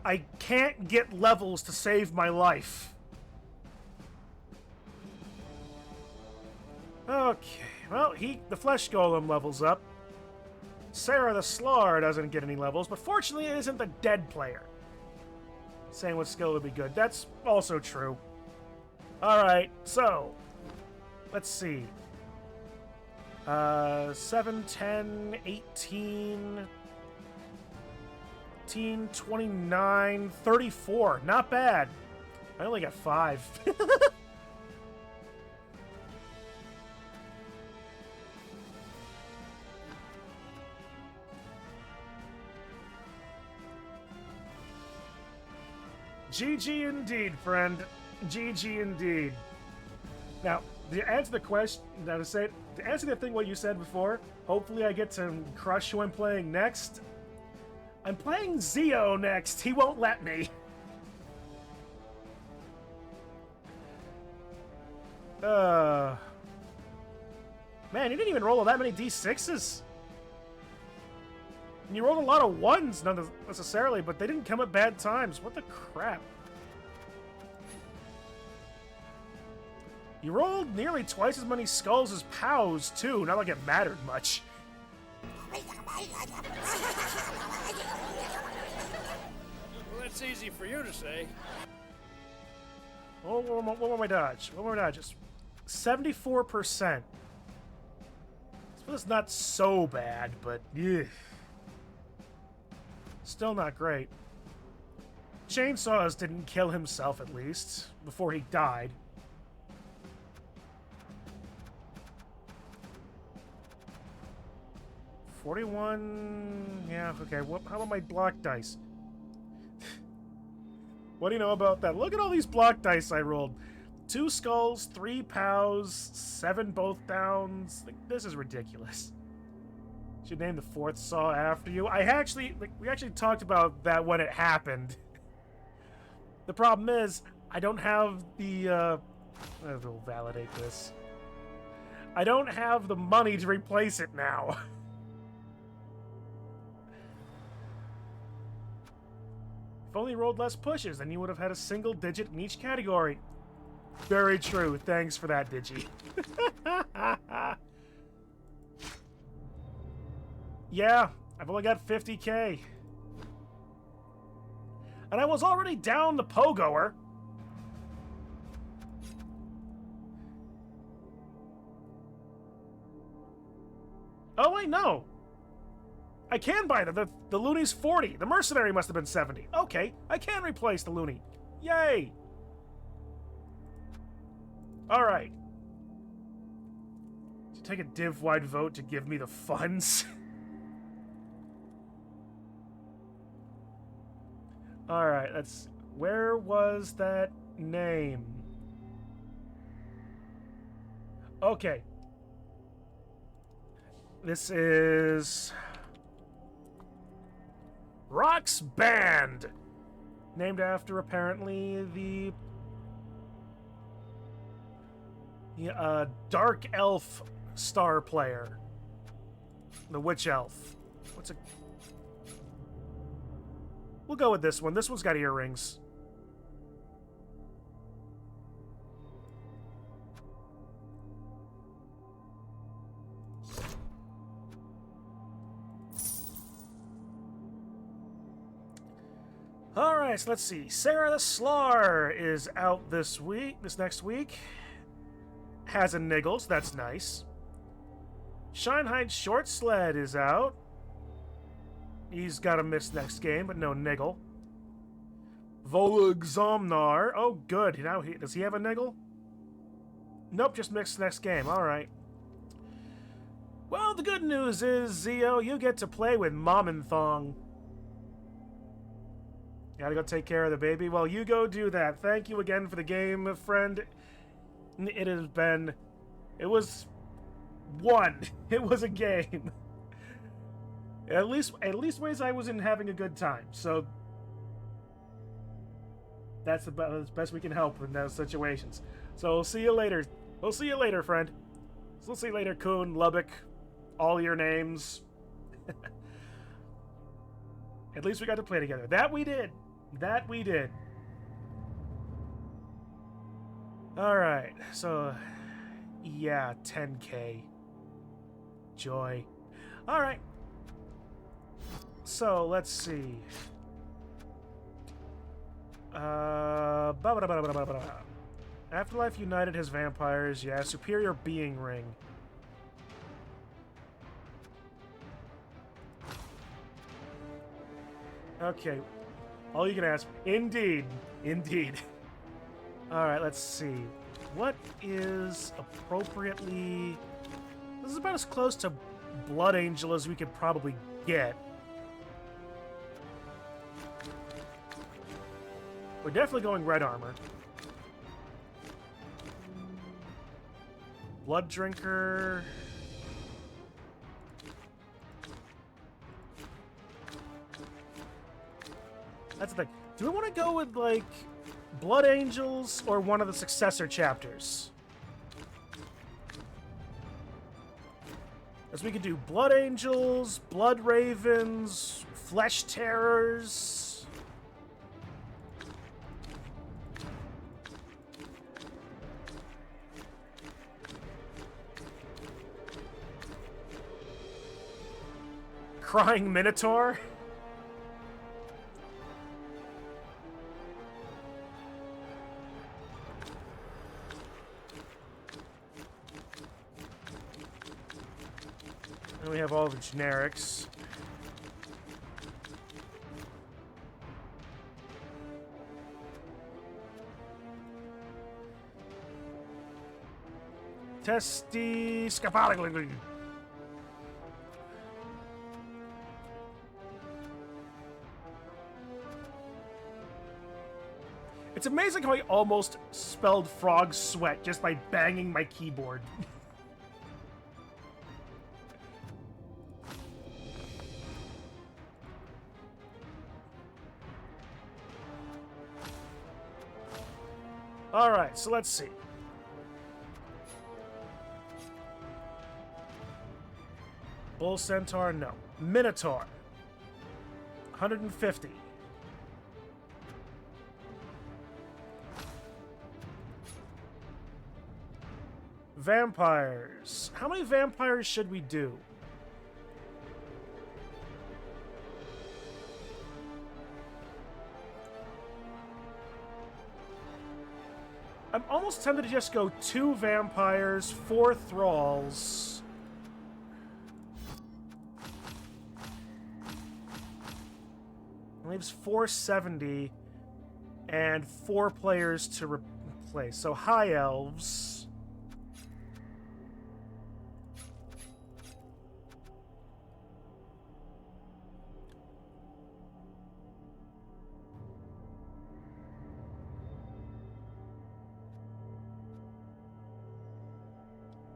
I can't get levels to save my life. Okay, well, the Flesh Golem levels up. Sarah the Slar doesn't get any levels, but fortunately it isn't the dead player. Saying what skill would be good. That's also true. Alright, so, let's see. 7, 10, 18, 29, 34. Not bad. I only got 5. GG indeed, friend. GG indeed. Now, to answer the question, to answer the thing what you said before, hopefully I get to crush who I'm playing next. I'm playing Zio next. He won't let me. Man, you didn't even roll that many D6s. And you rolled a lot of 1s, not necessarily, but they didn't come at bad times. What the crap? You rolled nearly twice as many skulls as POWs, too. Not like it mattered much. Well, that's easy for you to say. What were my dodge? What were my dodges? 74%. So it's not so bad, but yeah. Still not great. Chainsaws didn't kill himself, at least, before he died. $41... Yeah, okay. How about my block dice? What do you know about that? Look at all these block dice I rolled. 2 skulls, 3 POWs, 7 both downs. Like, this is ridiculous. Should name the 4th saw after you. We actually talked about that when it happened. The problem is, I don't have the, we'll validate this. I don't have the money to replace it now. If only you rolled less pushes, then you would have had a single digit in each category. Very true. Thanks for that, Digi. Yeah, I've only got 50k. And I was already down the Pogoer. Oh, wait, no. I can buy the Looney's 40. The Mercenary must have been 70. Okay, I can replace the Looney. Yay! Alright. To take a div-wide vote to give me the funds. Alright, where was that name? Okay. This is... Rock's Band! Named after, apparently, the Dark Elf star player. The Witch Elf. We'll go with this one. This one's got earrings. Alright, so let's see. Sarah the Slar is out this next week. Has a niggle, so that's nice. Shinehide Short Sled is out. He's got a miss next game, but no niggle. Volug Zomnar. Oh, good. Now does he have a niggle? Nope, just missed next game. Alright. Well, the good news is, Zio, you get to play with Mom and Thong. Gotta go take care of the baby? Well, you go do that. Thank you again for the game, friend. It was one. It was a game. At least ways I was having a good time. So that's the best we can help in those situations. So we'll see you later. We'll see you later, friend. So we'll see you later, Kuhn, Lubbock, all your names. At least we got to play together. That we did. That we did. Alright, so... Yeah, 10k. Joy. Alright. So, let's see. Afterlife United has vampires. Yeah, Superior Being Ring. Okay. All you can ask. Indeed. Indeed. Alright, let's see. What is appropriately... This is about as close to Blood Angel as we could probably get. We're definitely going red armor. Blood Drinker... That's the thing. Do we want to go with, like, Blood Angels or one of the successor chapters? As we could do Blood Angels, Blood Ravens, Flesh Terrors. Crying Minotaur. And we have all the generics. Testy Scapholically. It's amazing how I almost spelled frog sweat just by banging my keyboard. Alright, so let's see. Bull Centaur, no. Minotaur. 150. Vampires. How many vampires should we do? I'm almost tempted to just go 2 vampires, 4 thralls. It leaves 470 and 4 players to replace. So high elves.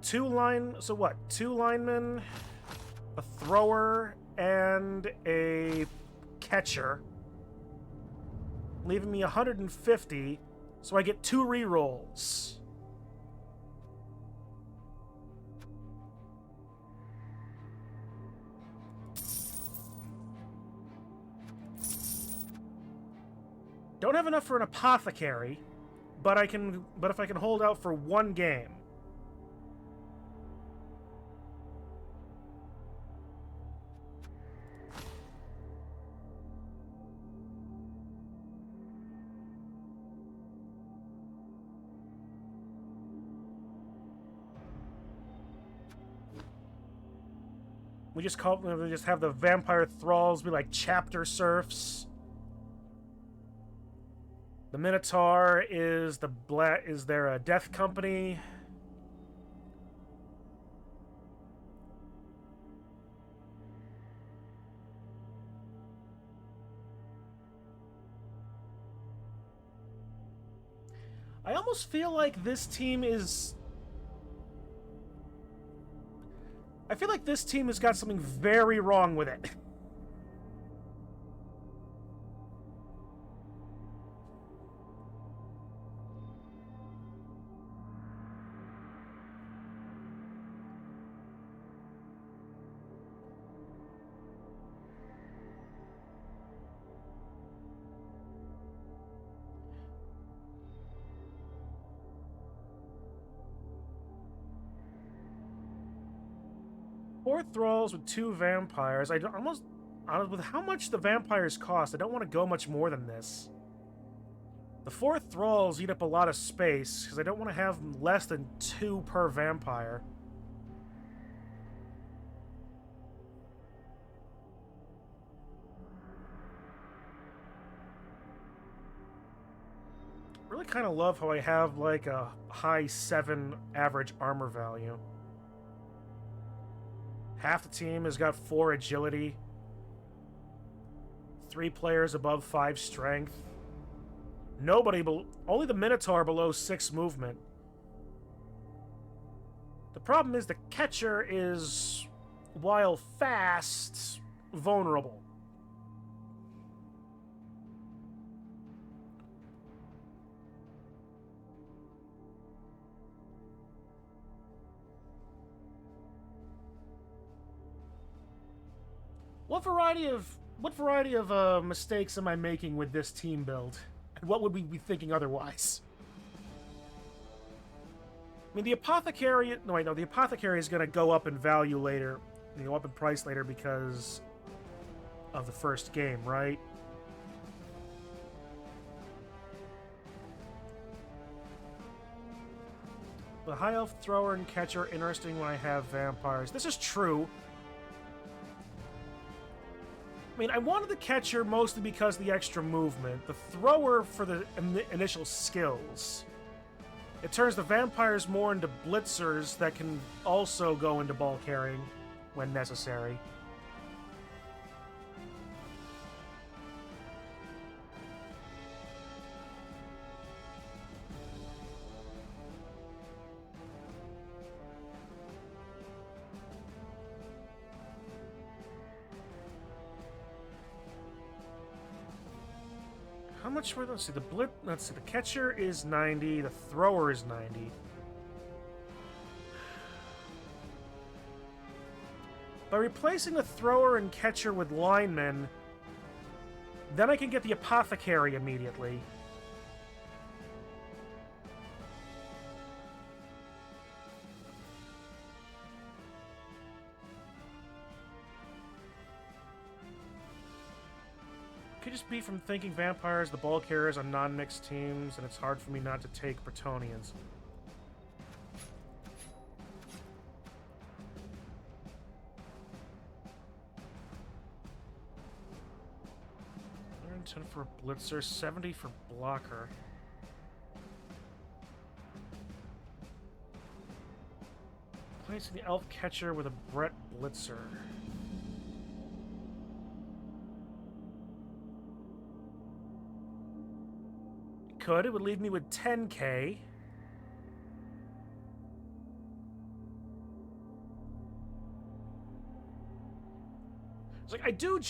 Two linemen, a thrower, and a catcher. Leaving me 150, so I get 2 rerolls. Don't have enough for an apothecary, but if I can hold out for 1 game. We just have the vampire thralls be like chapter serfs. The Minotaur is there a death company? I almost feel like this team is... I feel like this team has got something very wrong with it. 4 thralls with 2 vampires. I don't, almost with how much the vampires cost, I don't want to go much more than this. The 4 thralls eat up a lot of space because I don't want to have less than 2 per vampire. Really kind of love how I have like a high 7 average armor value. Half the team has got 4 agility. 3 players above 5 strength. Only the Minotaur below 6 movement. The problem is the catcher is, while fast, vulnerable. What variety of mistakes am I making with this team build? And what would we be thinking otherwise? I mean, the Apothecary... No, wait, no. The Apothecary is going to go up in value later. Go up in price later because of the first game, right? The High Elf Thrower and Catcher are interesting when I have vampires. This is true. I mean, I wanted the Catcher mostly because of the extra movement. The Thrower for the initial skills. It turns the vampires more into blitzers that can also go into ball carrying when necessary. How much were those? Let's see, the catcher is 90, the thrower is 90. By replacing the thrower and catcher with linemen, then I can get the apothecary immediately. Could just be from thinking vampires, the ball carriers on non-mixed teams, and it's hard for me not to take Bretonnians. $110 for a blitzer, 70 for blocker. Placing the elf catcher with a Brett blitzer. It would leave me with 10k. It's like I do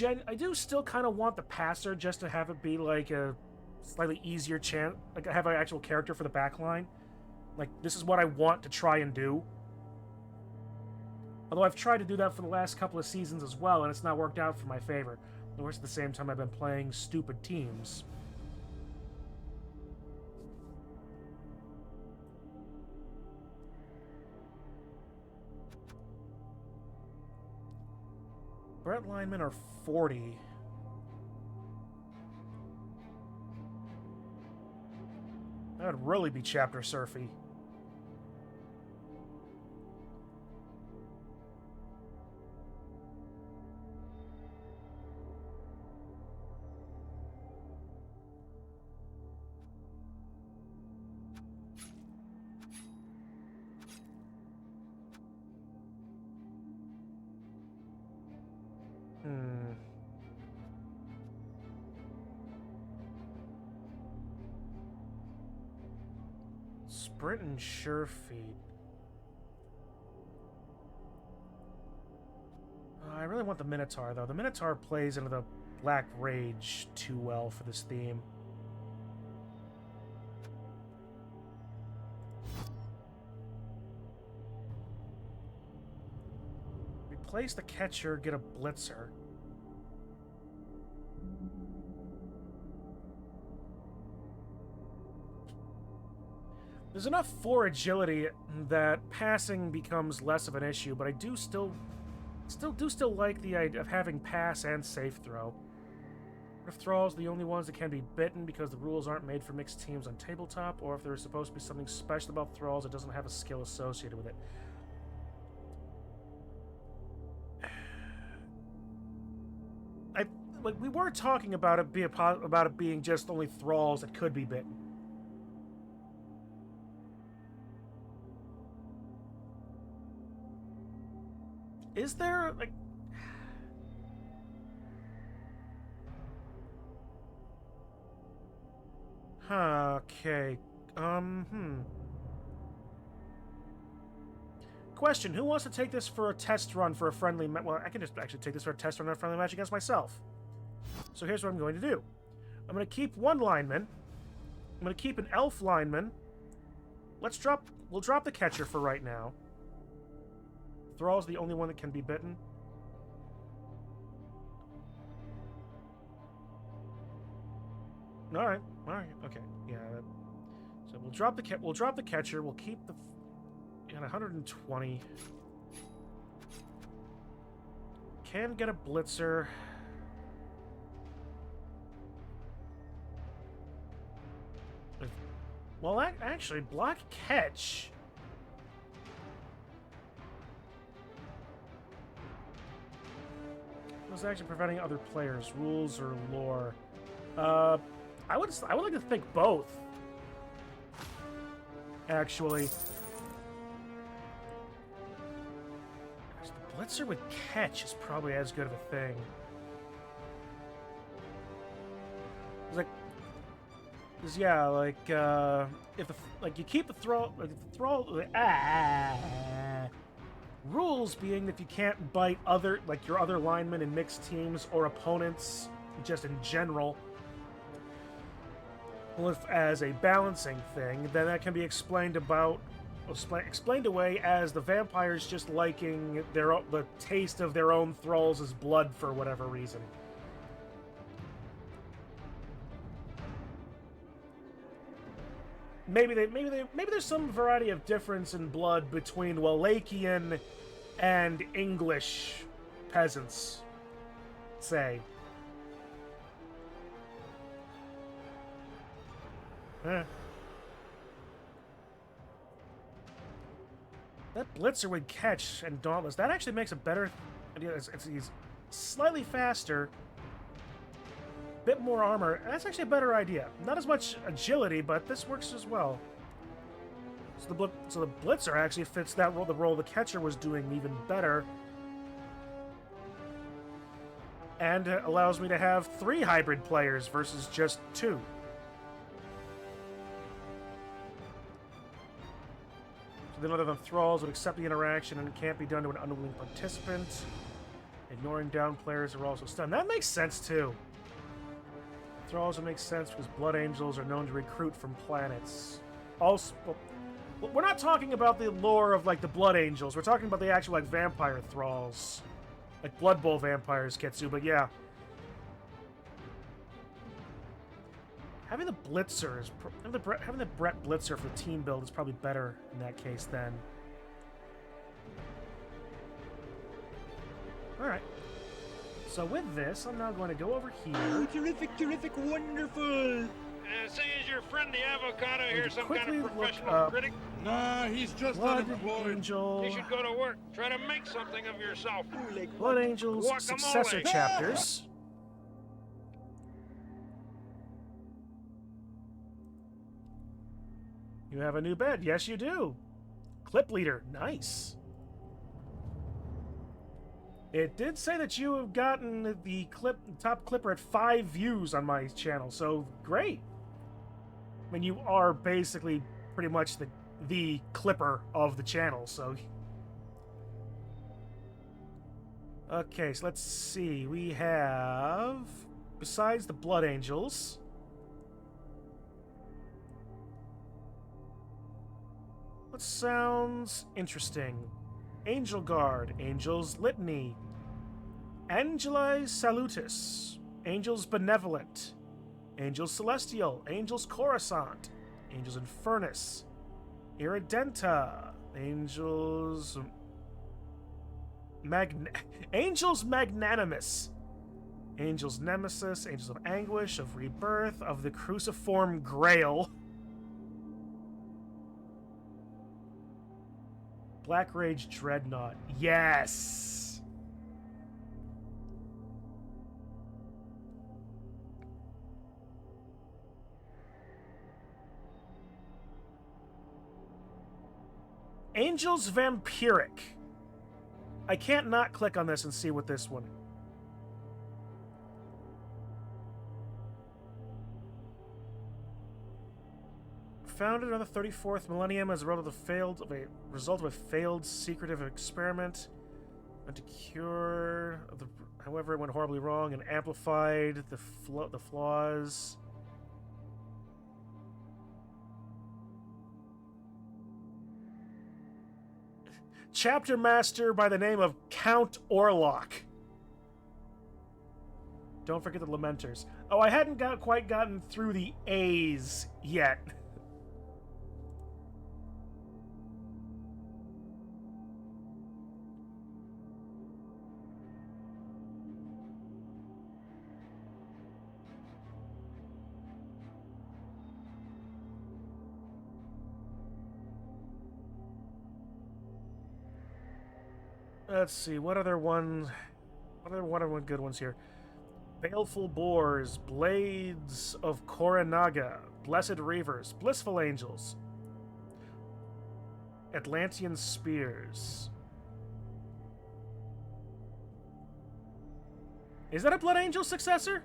still kind of want the passer just to have it be like a slightly easier chance, like I have an actual character for the back line. Like this is what I want to try and do. Although I've tried to do that for the last couple of seasons as well, and it's not worked out for my favor. Of course, at the same time, I've been playing stupid teams. Brett linemen are 40. That would really be chapter surfy. Sprint and sure feet. I really want the Minotaur, though. The Minotaur plays into the Black Rage too well for this theme. Replace the catcher, get a blitzer. There's enough for agility that passing becomes less of an issue, but I do still Still like the idea of having pass and safe throw. What if thralls are the only ones that can be bitten because the rules aren't made for mixed teams on tabletop, or if there is supposed to be something special about thralls that doesn't have a skill associated with it? We were talking about it being just only thralls that could be bitten. Is there like? Okay. Question: who wants to take this for a test run for a friendly? Well, I can just actually take this for a test run on a friendly match against myself. So here's what I'm going to do. I'm going to keep one lineman. I'm going to keep an elf lineman. We'll drop the catcher for right now. Thrall's the only one that can be bitten. All right, okay, yeah. So we'll drop the catcher. We'll keep the at 120. Can get a blitzer. Well, actually, block catch. Was actually preventing other players, rules or lore. I would like to think both. Actually, the blitzer with catch is probably as good of a thing. It's like, yeah, like if you keep the throw, rules being that you can't bite your other linemen in mixed teams or opponents, just in general. Well, if as a balancing thing, then that can be explained away as the vampires just liking the taste of their own thralls' blood for whatever reason. Maybe there's some variety of difference in blood between Wallachian and English peasants, say. That blitzer would catch and dauntless. That actually makes a better idea. He's slightly faster, bit more armor. That's actually a better idea. Not as much agility, but this works as well. So the blitzer actually fits that role. The role the catcher was doing even better, and allows me to have 3 hybrid players versus just 2. So then, other than thralls would accept the interaction, and it can't be done to an unwilling participant. Ignoring down players are also stunned. That makes sense too. Thralls would make sense because blood angels are known to recruit from planets. Also, we're not talking about the lore of like the blood angels. We're talking about the actual like vampire thralls, like Blood Bowl vampires, Ketsu. But yeah, having the blitzer is having the Brett blitzer for the team build is probably better in that case then. All right. So with this, I'm now going to go over here. Oh, terrific, terrific, wonderful! Say, is your friend the avocado here some kind quickly of look professional up critic? Nah, he's just Blood unemployed. Angel. You should go to work. Try to make something of yourself. Oh, like Blood Angels Guacamole. successor chapters. You have a new bed. Yes, you do. Clip leader. Nice. It did say that you have gotten the top clipper at 5 views on my channel, so great. I mean, you are basically pretty much the clipper of the channel, so... Okay, so let's see. We have... Besides the Blood Angels... What sounds interesting? Angel Guard, Angels Litany, Angeli Salutis, Angels Benevolent, Angels Celestial, Angels Coruscant, Angels Infernus, Iridenta, Angels Angels magnanimous. Angels nemesis. Angels of anguish, of rebirth, of the cruciform grail. Black Rage Dreadnought. Yes! Angels Vampiric. I can't not click on this and see what this one. Founded on the 34th millennium as a result of a failed secretive experiment, and to cure the, however, it went horribly wrong and amplified the flaws. Chapter master by the name of Count Orlok. Don't forget the Lamenters. Oh, I hadn't quite gotten through the A's yet. Let's see, what other good ones here? Baleful Boars, Blades of Koranaga, Blessed Reavers, Blissful Angels, Atlantean Spears. Is that a Blood Angel successor?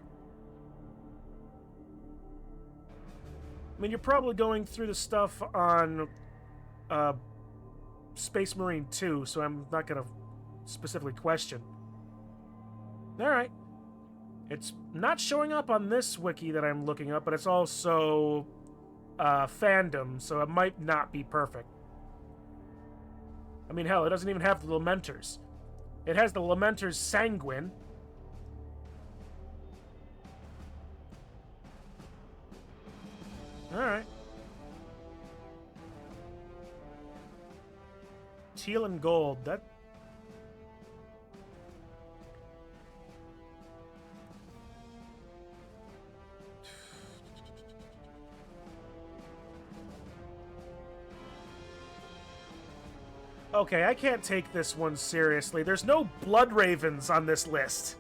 I mean, you're probably going through the stuff on Space Marine 2, so I'm not going to specifically question. Alright. It's not showing up on this wiki that I'm looking up, but it's also fandom, so it might not be perfect. I mean, hell, it doesn't even have the Lamenters. It has the Lamenters Sanguine. Alright. Teal and gold. That... Okay, I can't take this one seriously. There's no Blood Ravens on this list.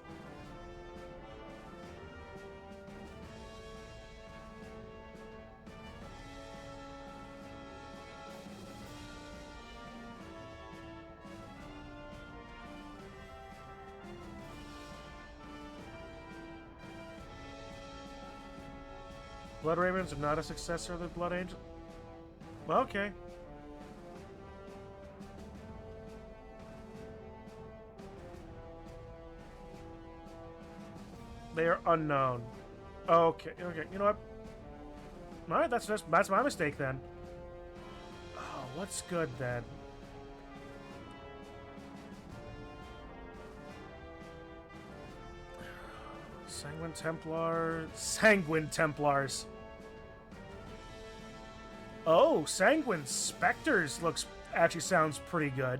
Blood Ravens are not a successor of the Blood Angel? Okay. They are unknown. Okay, okay. You know what? Alright, that's my mistake then. Oh, what's good then? Sanguine Templars. Oh, Sanguine Spectres actually sounds pretty good.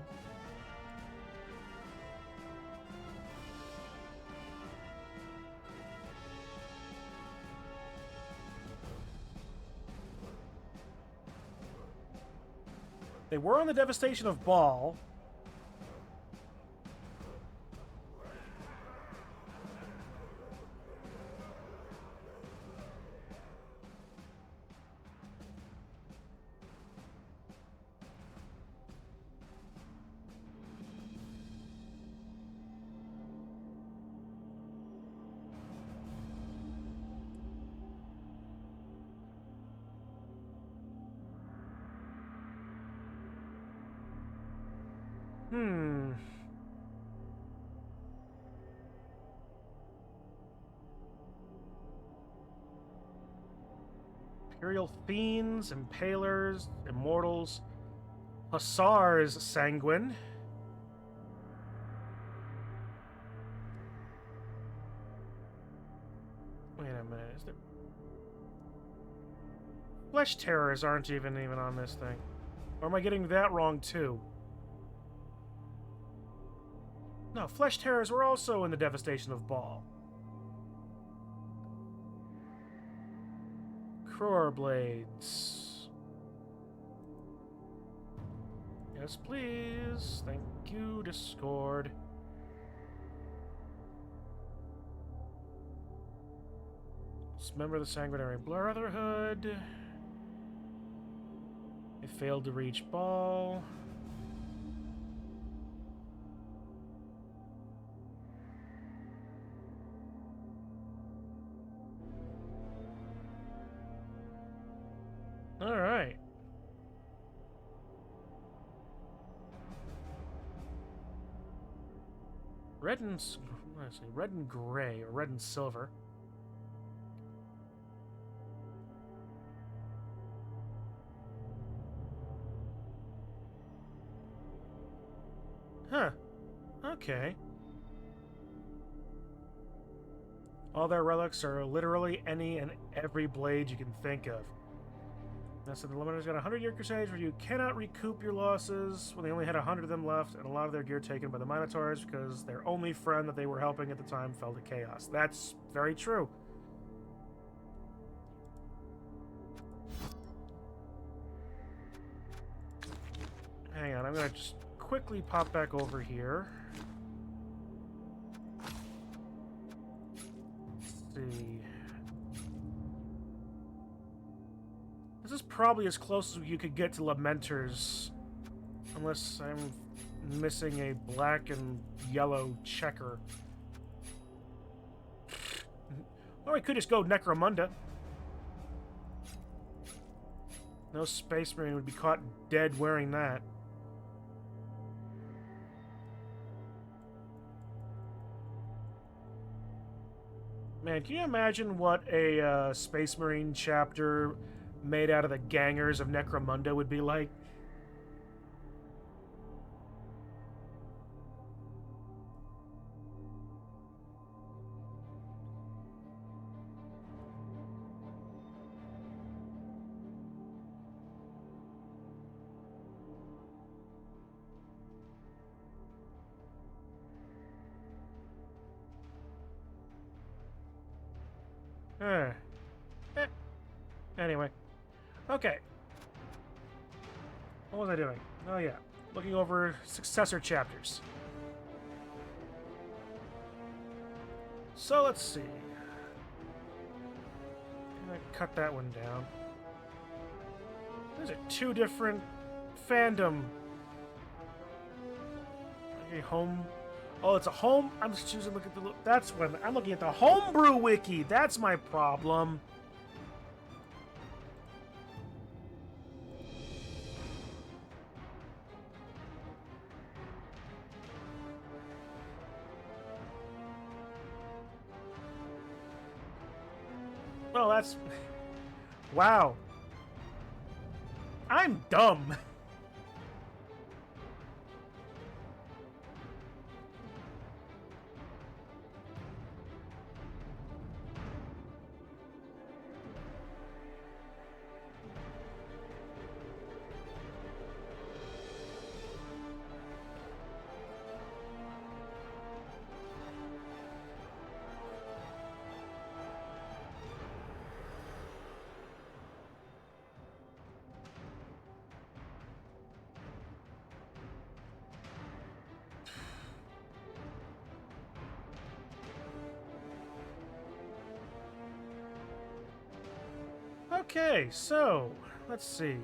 They were on the devastation of Baal. Imperial Fiends, Impalers, Immortals, Hussars Sanguine. Wait a minute, is there... Flesh Terrors aren't even on this thing. Or am I getting that wrong too? No, flesh terrors were also in the devastation of Baal. Crore blades. Yes, please. Thank you, Discord. Member of the Sanguinary Brotherhood. They failed to reach Baal. All right. Red and let's see, red and gray, or red and silver. Huh. Okay. All their relics are literally any and every blade you can think of. That's so the Limiter's got 100-year crusades where you cannot recoup your losses when they only had 100 of them left, and a lot of their gear taken by the Minotaurs because their only friend that they were helping at the time fell to chaos. That's very true. Hang on, I'm gonna just quickly pop back over here. Let's see. This is probably as close as you could get to Lamenters. Unless I'm missing a black and yellow checker. Or I could just go Necromunda. No Space Marine would be caught dead wearing that. Man, can you imagine what a Space Marine chapter made out of the gangers of Necromunda would be like? Anyway. Okay. What was I doing? Oh yeah. Looking over successor chapters. So let's see. I'm gonna cut that one down. Those are two different fandom. Okay, home. Oh, it's a home. I'm just choosing to look at the. That's when I'm looking at the homebrew wiki. That's my problem. Oh, that's... Wow. I'm dumb. Okay, so let's see.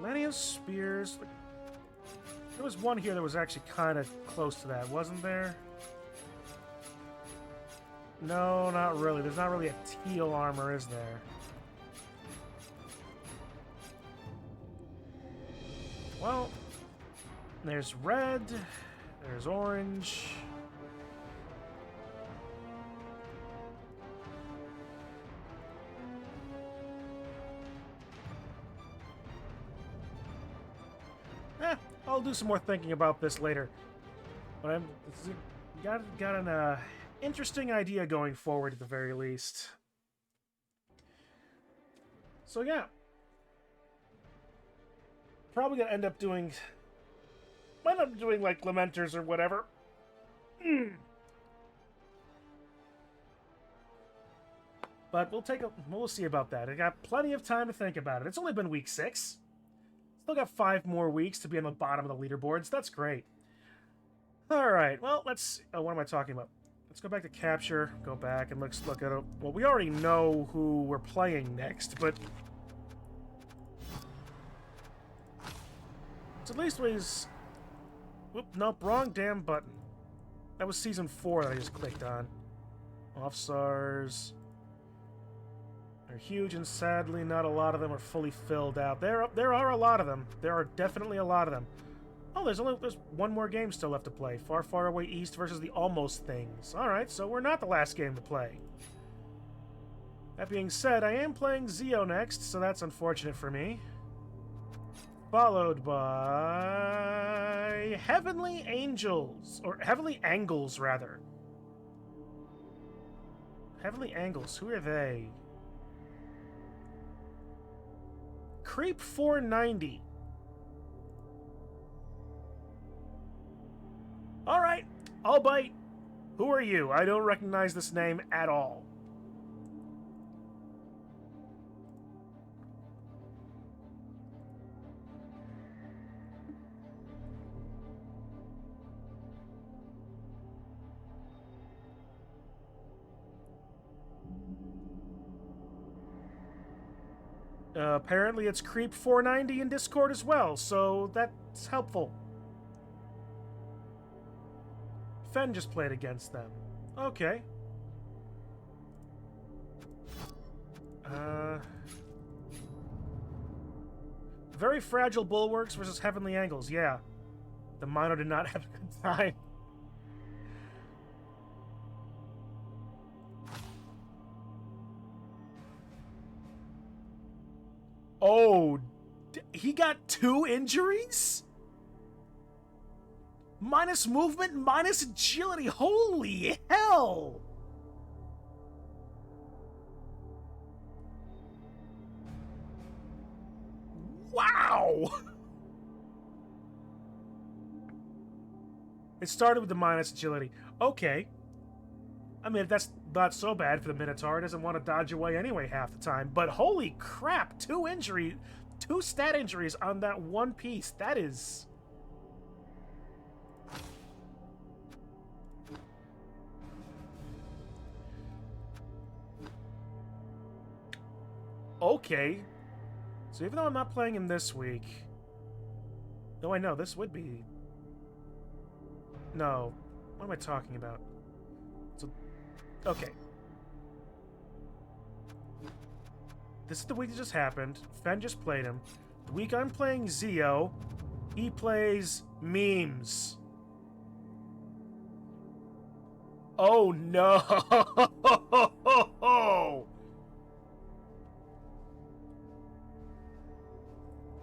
Lania's spears. There was one here that was actually kind of close to that, wasn't there? No, not really. There's not really a teal armor, is there? Well, there's red. There's orange. I'll do some more thinking about this later. But I'm got an interesting idea going forward at the very least. So yeah, probably gonna end up doing Might end up doing, like, Lamenters or whatever. But we'll see about that. I got plenty of time to think about it. It's only been week 6. Still got 5 more weeks to be on the bottom of the leaderboards. That's great. Alright, well, let's... Oh, what am I talking about? Let's go back to capture, go back, and let's look at it. Well, we already know who we're playing next, but... It's at least ways... Whoop, nope, wrong damn button. That was Season 4 that I just clicked on. Offstars... They're huge, and sadly, not a lot of them are fully filled out. There are a lot of them. There are definitely a lot of them. Oh, there's one more game still left to play. Far, Far Away East versus the Almost Things. Alright, so we're not the last game to play. That being said, I am playing Zeo next, so that's unfortunate for me. Followed by... Heavenly Angels. Or Heavenly Angles, rather. Heavenly Angles, who are they? Creep 490. Alright, I'll bite. Who are you? I don't recognize this name at all. Apparently it's Creep 490 in Discord as well, so that's helpful. Fen just played against them. Okay. Very Fragile Bulwarks versus Heavenly Angles, yeah. The Mino did not have a good time. Oh, he got 2 injuries? Minus movement, minus agility. Holy hell! Wow! It started with the minus agility. Okay. I mean, that's not so bad for the Minotaur. It doesn't want to dodge away anyway half the time. But holy crap, 2 stat injuries on that one piece. That is... Okay. So even though I'm not playing him this week... No, I know, this would be... No. What am I talking about? So... Okay. This is the week that just happened. Fen just played him. The week I'm playing Zeo, he plays memes. Oh no!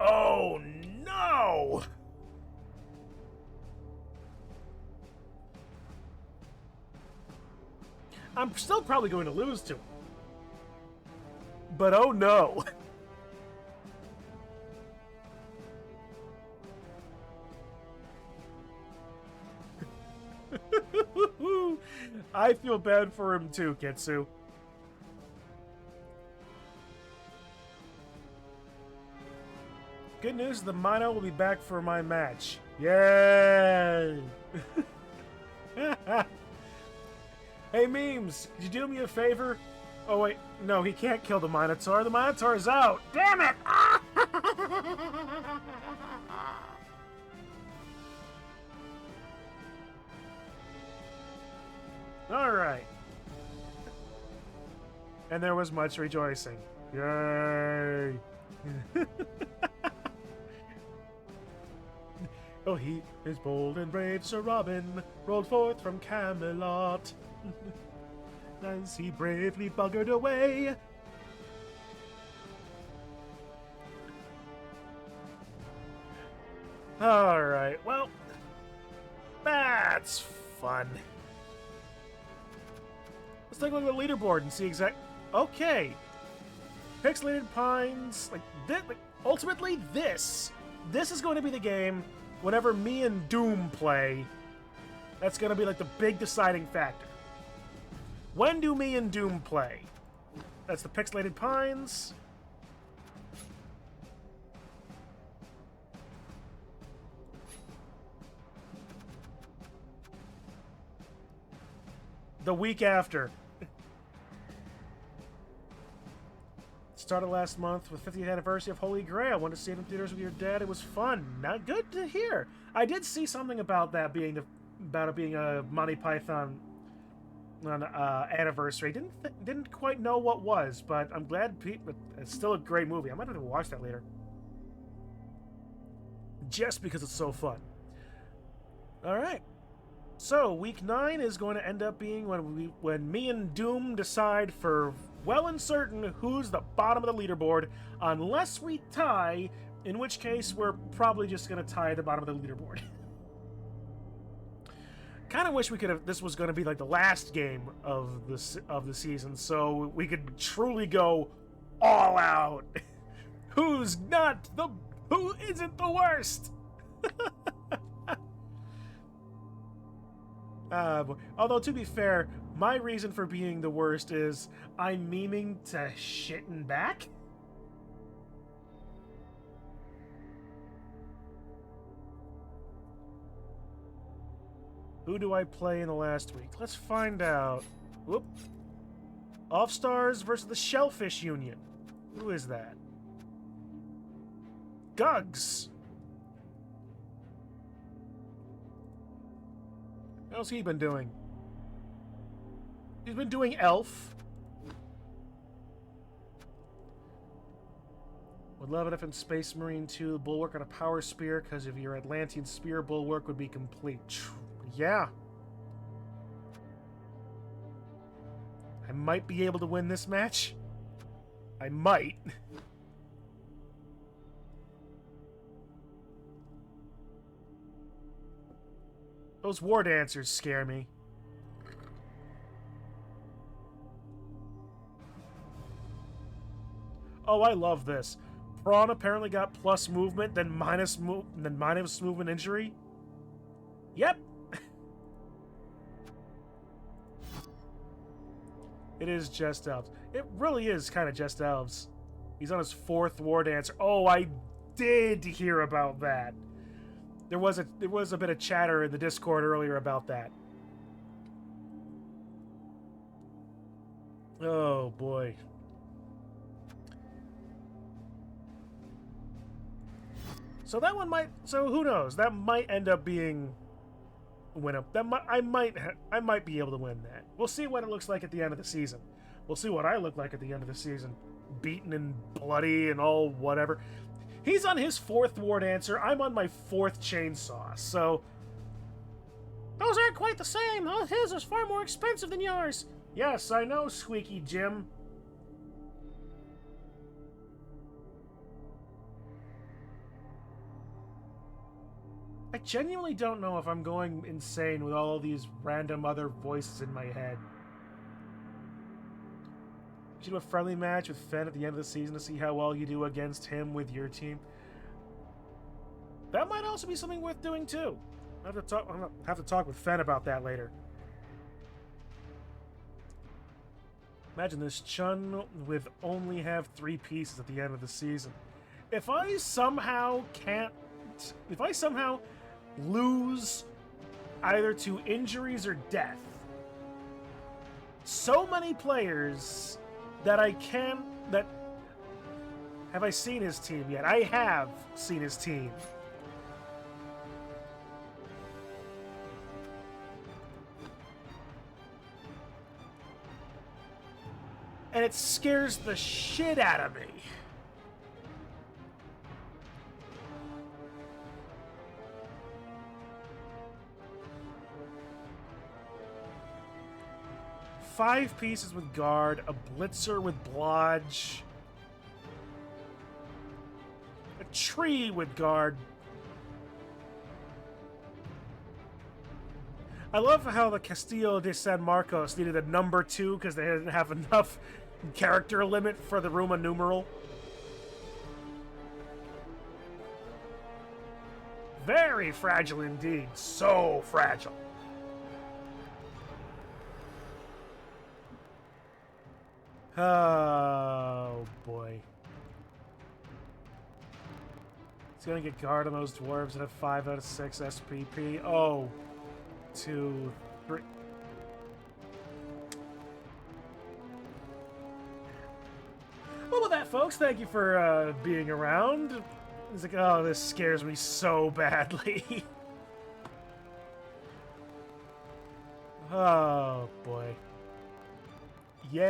Oh no! I'm still probably going to lose to him. But oh no! I feel bad for him too, Kitsu. Good news, the Mino will be back for my match. Yay! Hey, Memes, could you do me a favor? Oh, wait. No, he can't kill the Minotaur. The Minotaur's out. Damn it! Alright. And there was much rejoicing. Yay! Oh, he is bold and brave, Sir Robin, rolled forth from Camelot. As he bravely buggered away. Alright, well, that's fun. Let's take a look at the leaderboard and see Okay. Pixelated Pines, ultimately this is going to be the game whenever me and Doom play, that's going to be like the big deciding factor. When do me and Doom play? That's the Pixelated Pines. The week after. Started last month with 50th anniversary of Holy Grail. Went to see it in theaters with your dad. It was fun. Not good to hear. I did see something about that being about it being a Monty Python anniversary. Didn't quite know what was, but I'm glad. It's still a great movie. I might have to watch that later, just because it's so fun. All right. So week 9 is going to end up being when me and Doom decide for well and certain who's the bottom of the leaderboard, unless we tie, in which case we're probably just going to tie at the bottom of the leaderboard. Kind of wish we could have. This was going to be like the last game of the season, so we could truly go all out. Who isn't the worst? Although, to be fair, my reason for being the worst is I'm memeing to shitting back. Who do I play in the last week? Let's find out. Whoop. Offstars versus the Shellfish Union. Who is that? Gugs. How's he been doing? He's been doing Elf. Would love it if in Space Marine 2, Bulwark on a Power Spear, because of your Atlantean Spear, Bulwark would be complete. Yeah. I might be able to win this match. I might. Those war dancers scare me. Oh, I love this. Prawn apparently got plus movement, then minus movement injury. Yep. It is Just Elves. It really is kind of Just Elves. He's on his 4th war dancer. Oh, I did hear about that. There was a bit of chatter in the Discord earlier about that. Oh boy. So that one might. So who knows? That might end up being win up. I might be able to win that. We'll see what it looks like at the end of the season. We'll see what I look like at the end of the season. Beaten and bloody and all whatever. He's on his 4th war dancer. I'm on my 4th chainsaw. So those aren't quite the same. Oh, his is far more expensive than yours. Yes, I know, Squeaky Jim. I genuinely don't know if I'm going insane with all these random other voices in my head. You should do a friendly match with Fenn at the end of the season to see how well you do against him with your team. That might also be something worth doing too. I'll have to talk with Fenn about that later. Imagine this, Chun with only have 3 pieces at the end of the season. If I somehow lose either to injuries or death, so many players that have I seen his team yet? I have seen his team. And it scares the shit out of me. Five pieces with guard, a blitzer with blodge, a tree with guard. I love how the Castillo de San Marcos needed a number 2 because they didn't have enough character limit for the Roman numeral. Very fragile indeed. So fragile. Oh, boy. It's gonna get guard on those dwarves that have 5 out of 6 SPP. Oh, 2, 3. Well, with that, folks, thank you for being around. It's like, oh, this scares me so badly. Oh, boy. Yay!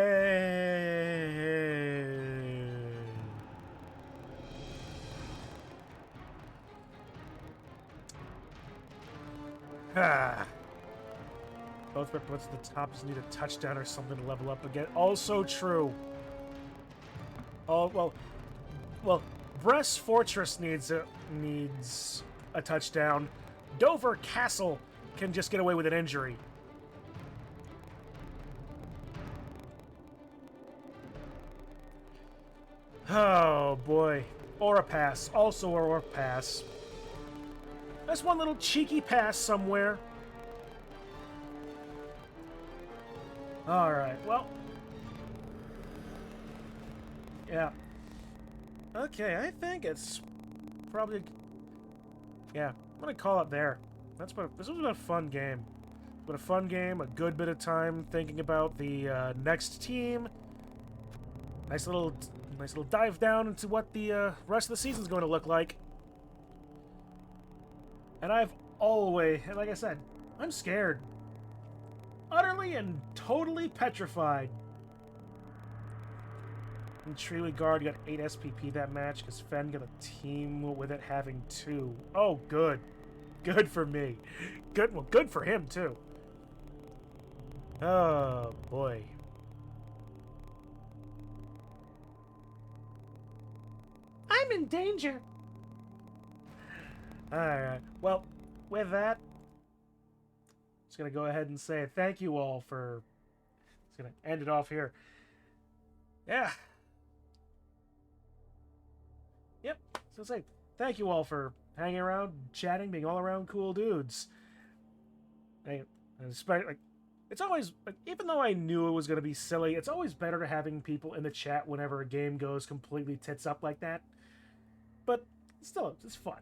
Ah. Both reports at the top just need a touchdown or something to level up again. Also true. Oh, well, Brest Fortress needs a touchdown. Dover Castle can just get away with an injury. Oh, boy. Aura pass. Also aura pass. That's one little cheeky pass somewhere. Alright, well. Yeah. Okay, I think it's probably... Yeah, I'm gonna call it there. This was a fun game. It's been a fun game, a good bit of time thinking about the next team. Nice little dive down into what the rest of the season's going to look like. And I've always, and like I said, I'm scared. Utterly and totally petrified. And Treely Guard got 8 SPP that match because Fen got a team with it having 2. Oh, good. Good for me. Good, well, good for him, too. Oh, boy. I'm in danger. Alright, well, with that, I'm just going to go ahead and say thank you all for... Just going to end it off here. Yeah. Yep, so say thank you all for hanging around, chatting, being all around cool dudes. And despite, like, it's always, like, even though I knew it was going to be silly, it's always better to having people in the chat whenever a game goes completely tits up like that. But still, it's fun.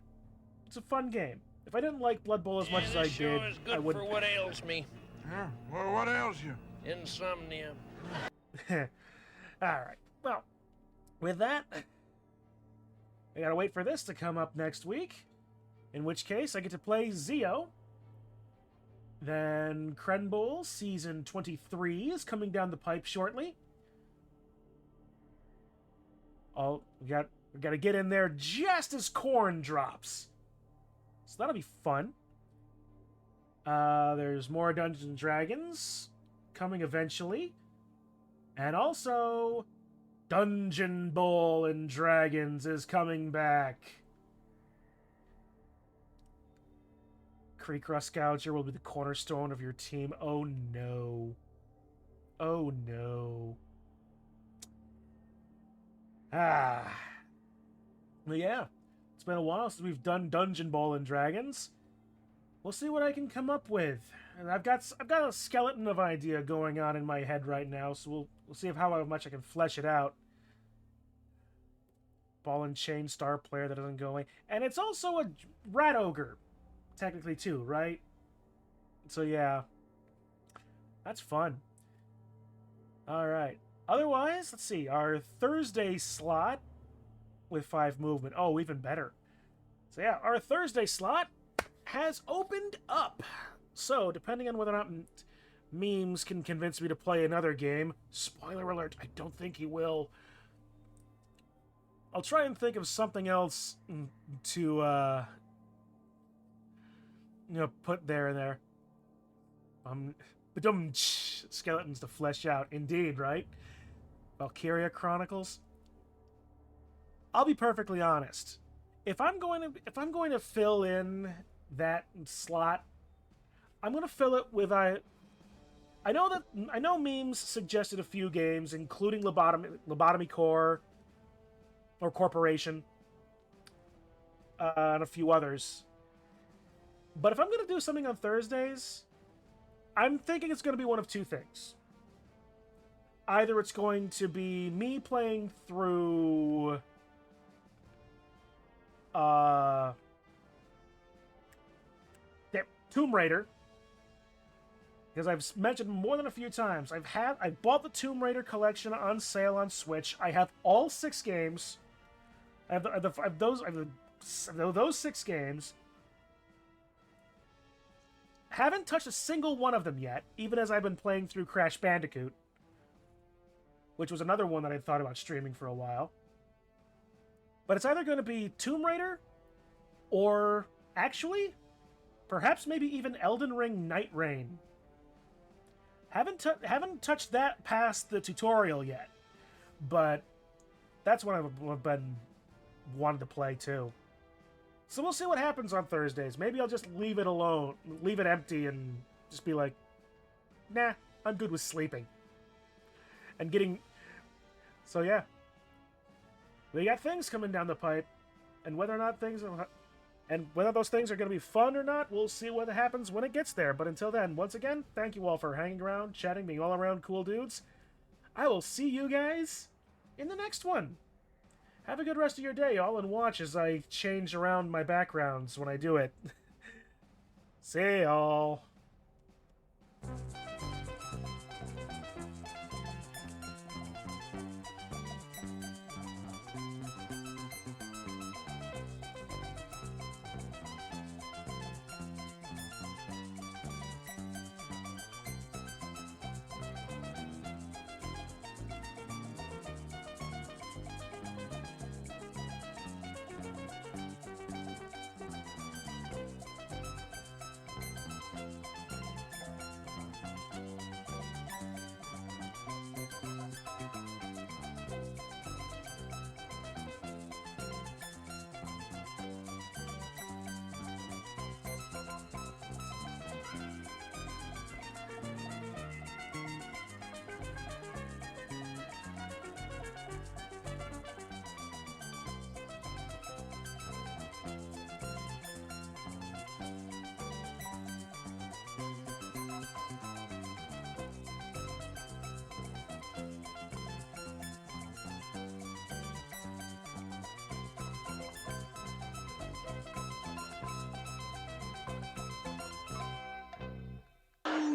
It's a fun game. If I didn't like Blood Bowl as much as I did, is good I wouldn't. for what ails me. Yeah, well, what ails you? Insomnia. Alright, well, with that, I gotta wait for this to come up next week, in which case I get to play Zeo. Then Kren Bowl Season 23 is coming down the pipe shortly. We gotta get in there just as corn drops. So that'll be fun. There's more Dungeons and Dragons coming eventually. And also, Dungeon Bowl and Dragons is coming back. Creek Rust Gouger will be the cornerstone of your team. Oh no. Oh no. Ah. Well, yeah. It's been a while since we've done Dungeon Bowl and Dragons. We'll see what I can come up with. And I've got a skeleton of idea going on in my head right now, so we'll see how much I can flesh it out. Ball and chain star player that doesn't go away. And it's also a rat ogre, technically too, right? So yeah. That's fun. Alright. Otherwise, let's see. Our Thursday slot with 5 movement. Oh, even better. So yeah, our Thursday slot has opened up. So, depending on whether or not Memes can convince me to play another game, spoiler alert, I don't think he will. I'll try and think of something else to, put there and there. Skeletons to flesh out. Indeed, right? Valkyria Chronicles. I'll be perfectly honest. If I'm going to fill in that slot, I'm going to fill it with I know Memes suggested a few games, including Lobotomy Core or Corporation, and a few others. But if I'm going to do something on Thursdays, I'm thinking it's going to be one of two things. Either it's going to be me playing through Tomb Raider, because I've mentioned more than a few times. I bought the Tomb Raider collection on sale on Switch. I have all 6 games. I have those 6 games. Haven't touched a single one of them yet, even as I've been playing through Crash Bandicoot, which was another one that I thought about streaming for a while. But it's either going to be Tomb Raider, or actually, perhaps maybe even Elden Ring Night Rain. Haven't touched that past the tutorial yet, but that's what I've been wanting to play too. So we'll see what happens on Thursdays. Maybe I'll just leave it alone, leave it empty, and just be like, nah, I'm good with sleeping. And getting... So yeah. We got things coming down the pipe, and whether or not things are... And whether those things are going to be fun or not, we'll see what happens when it gets there. But until then, once again, thank you all for hanging around, chatting, being all around cool dudes. I will see you guys in the next one. Have a good rest of your day, all, and watch as I change around my backgrounds when I do it. See y'all.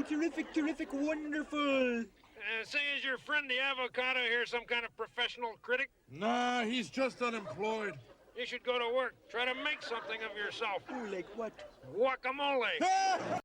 Terrific, terrific, wonderful. Say, is your friend the avocado here some kind of professional critic? Nah, he's just unemployed. You should go to work. Try to make something of yourself. Oh, like what? Guacamole.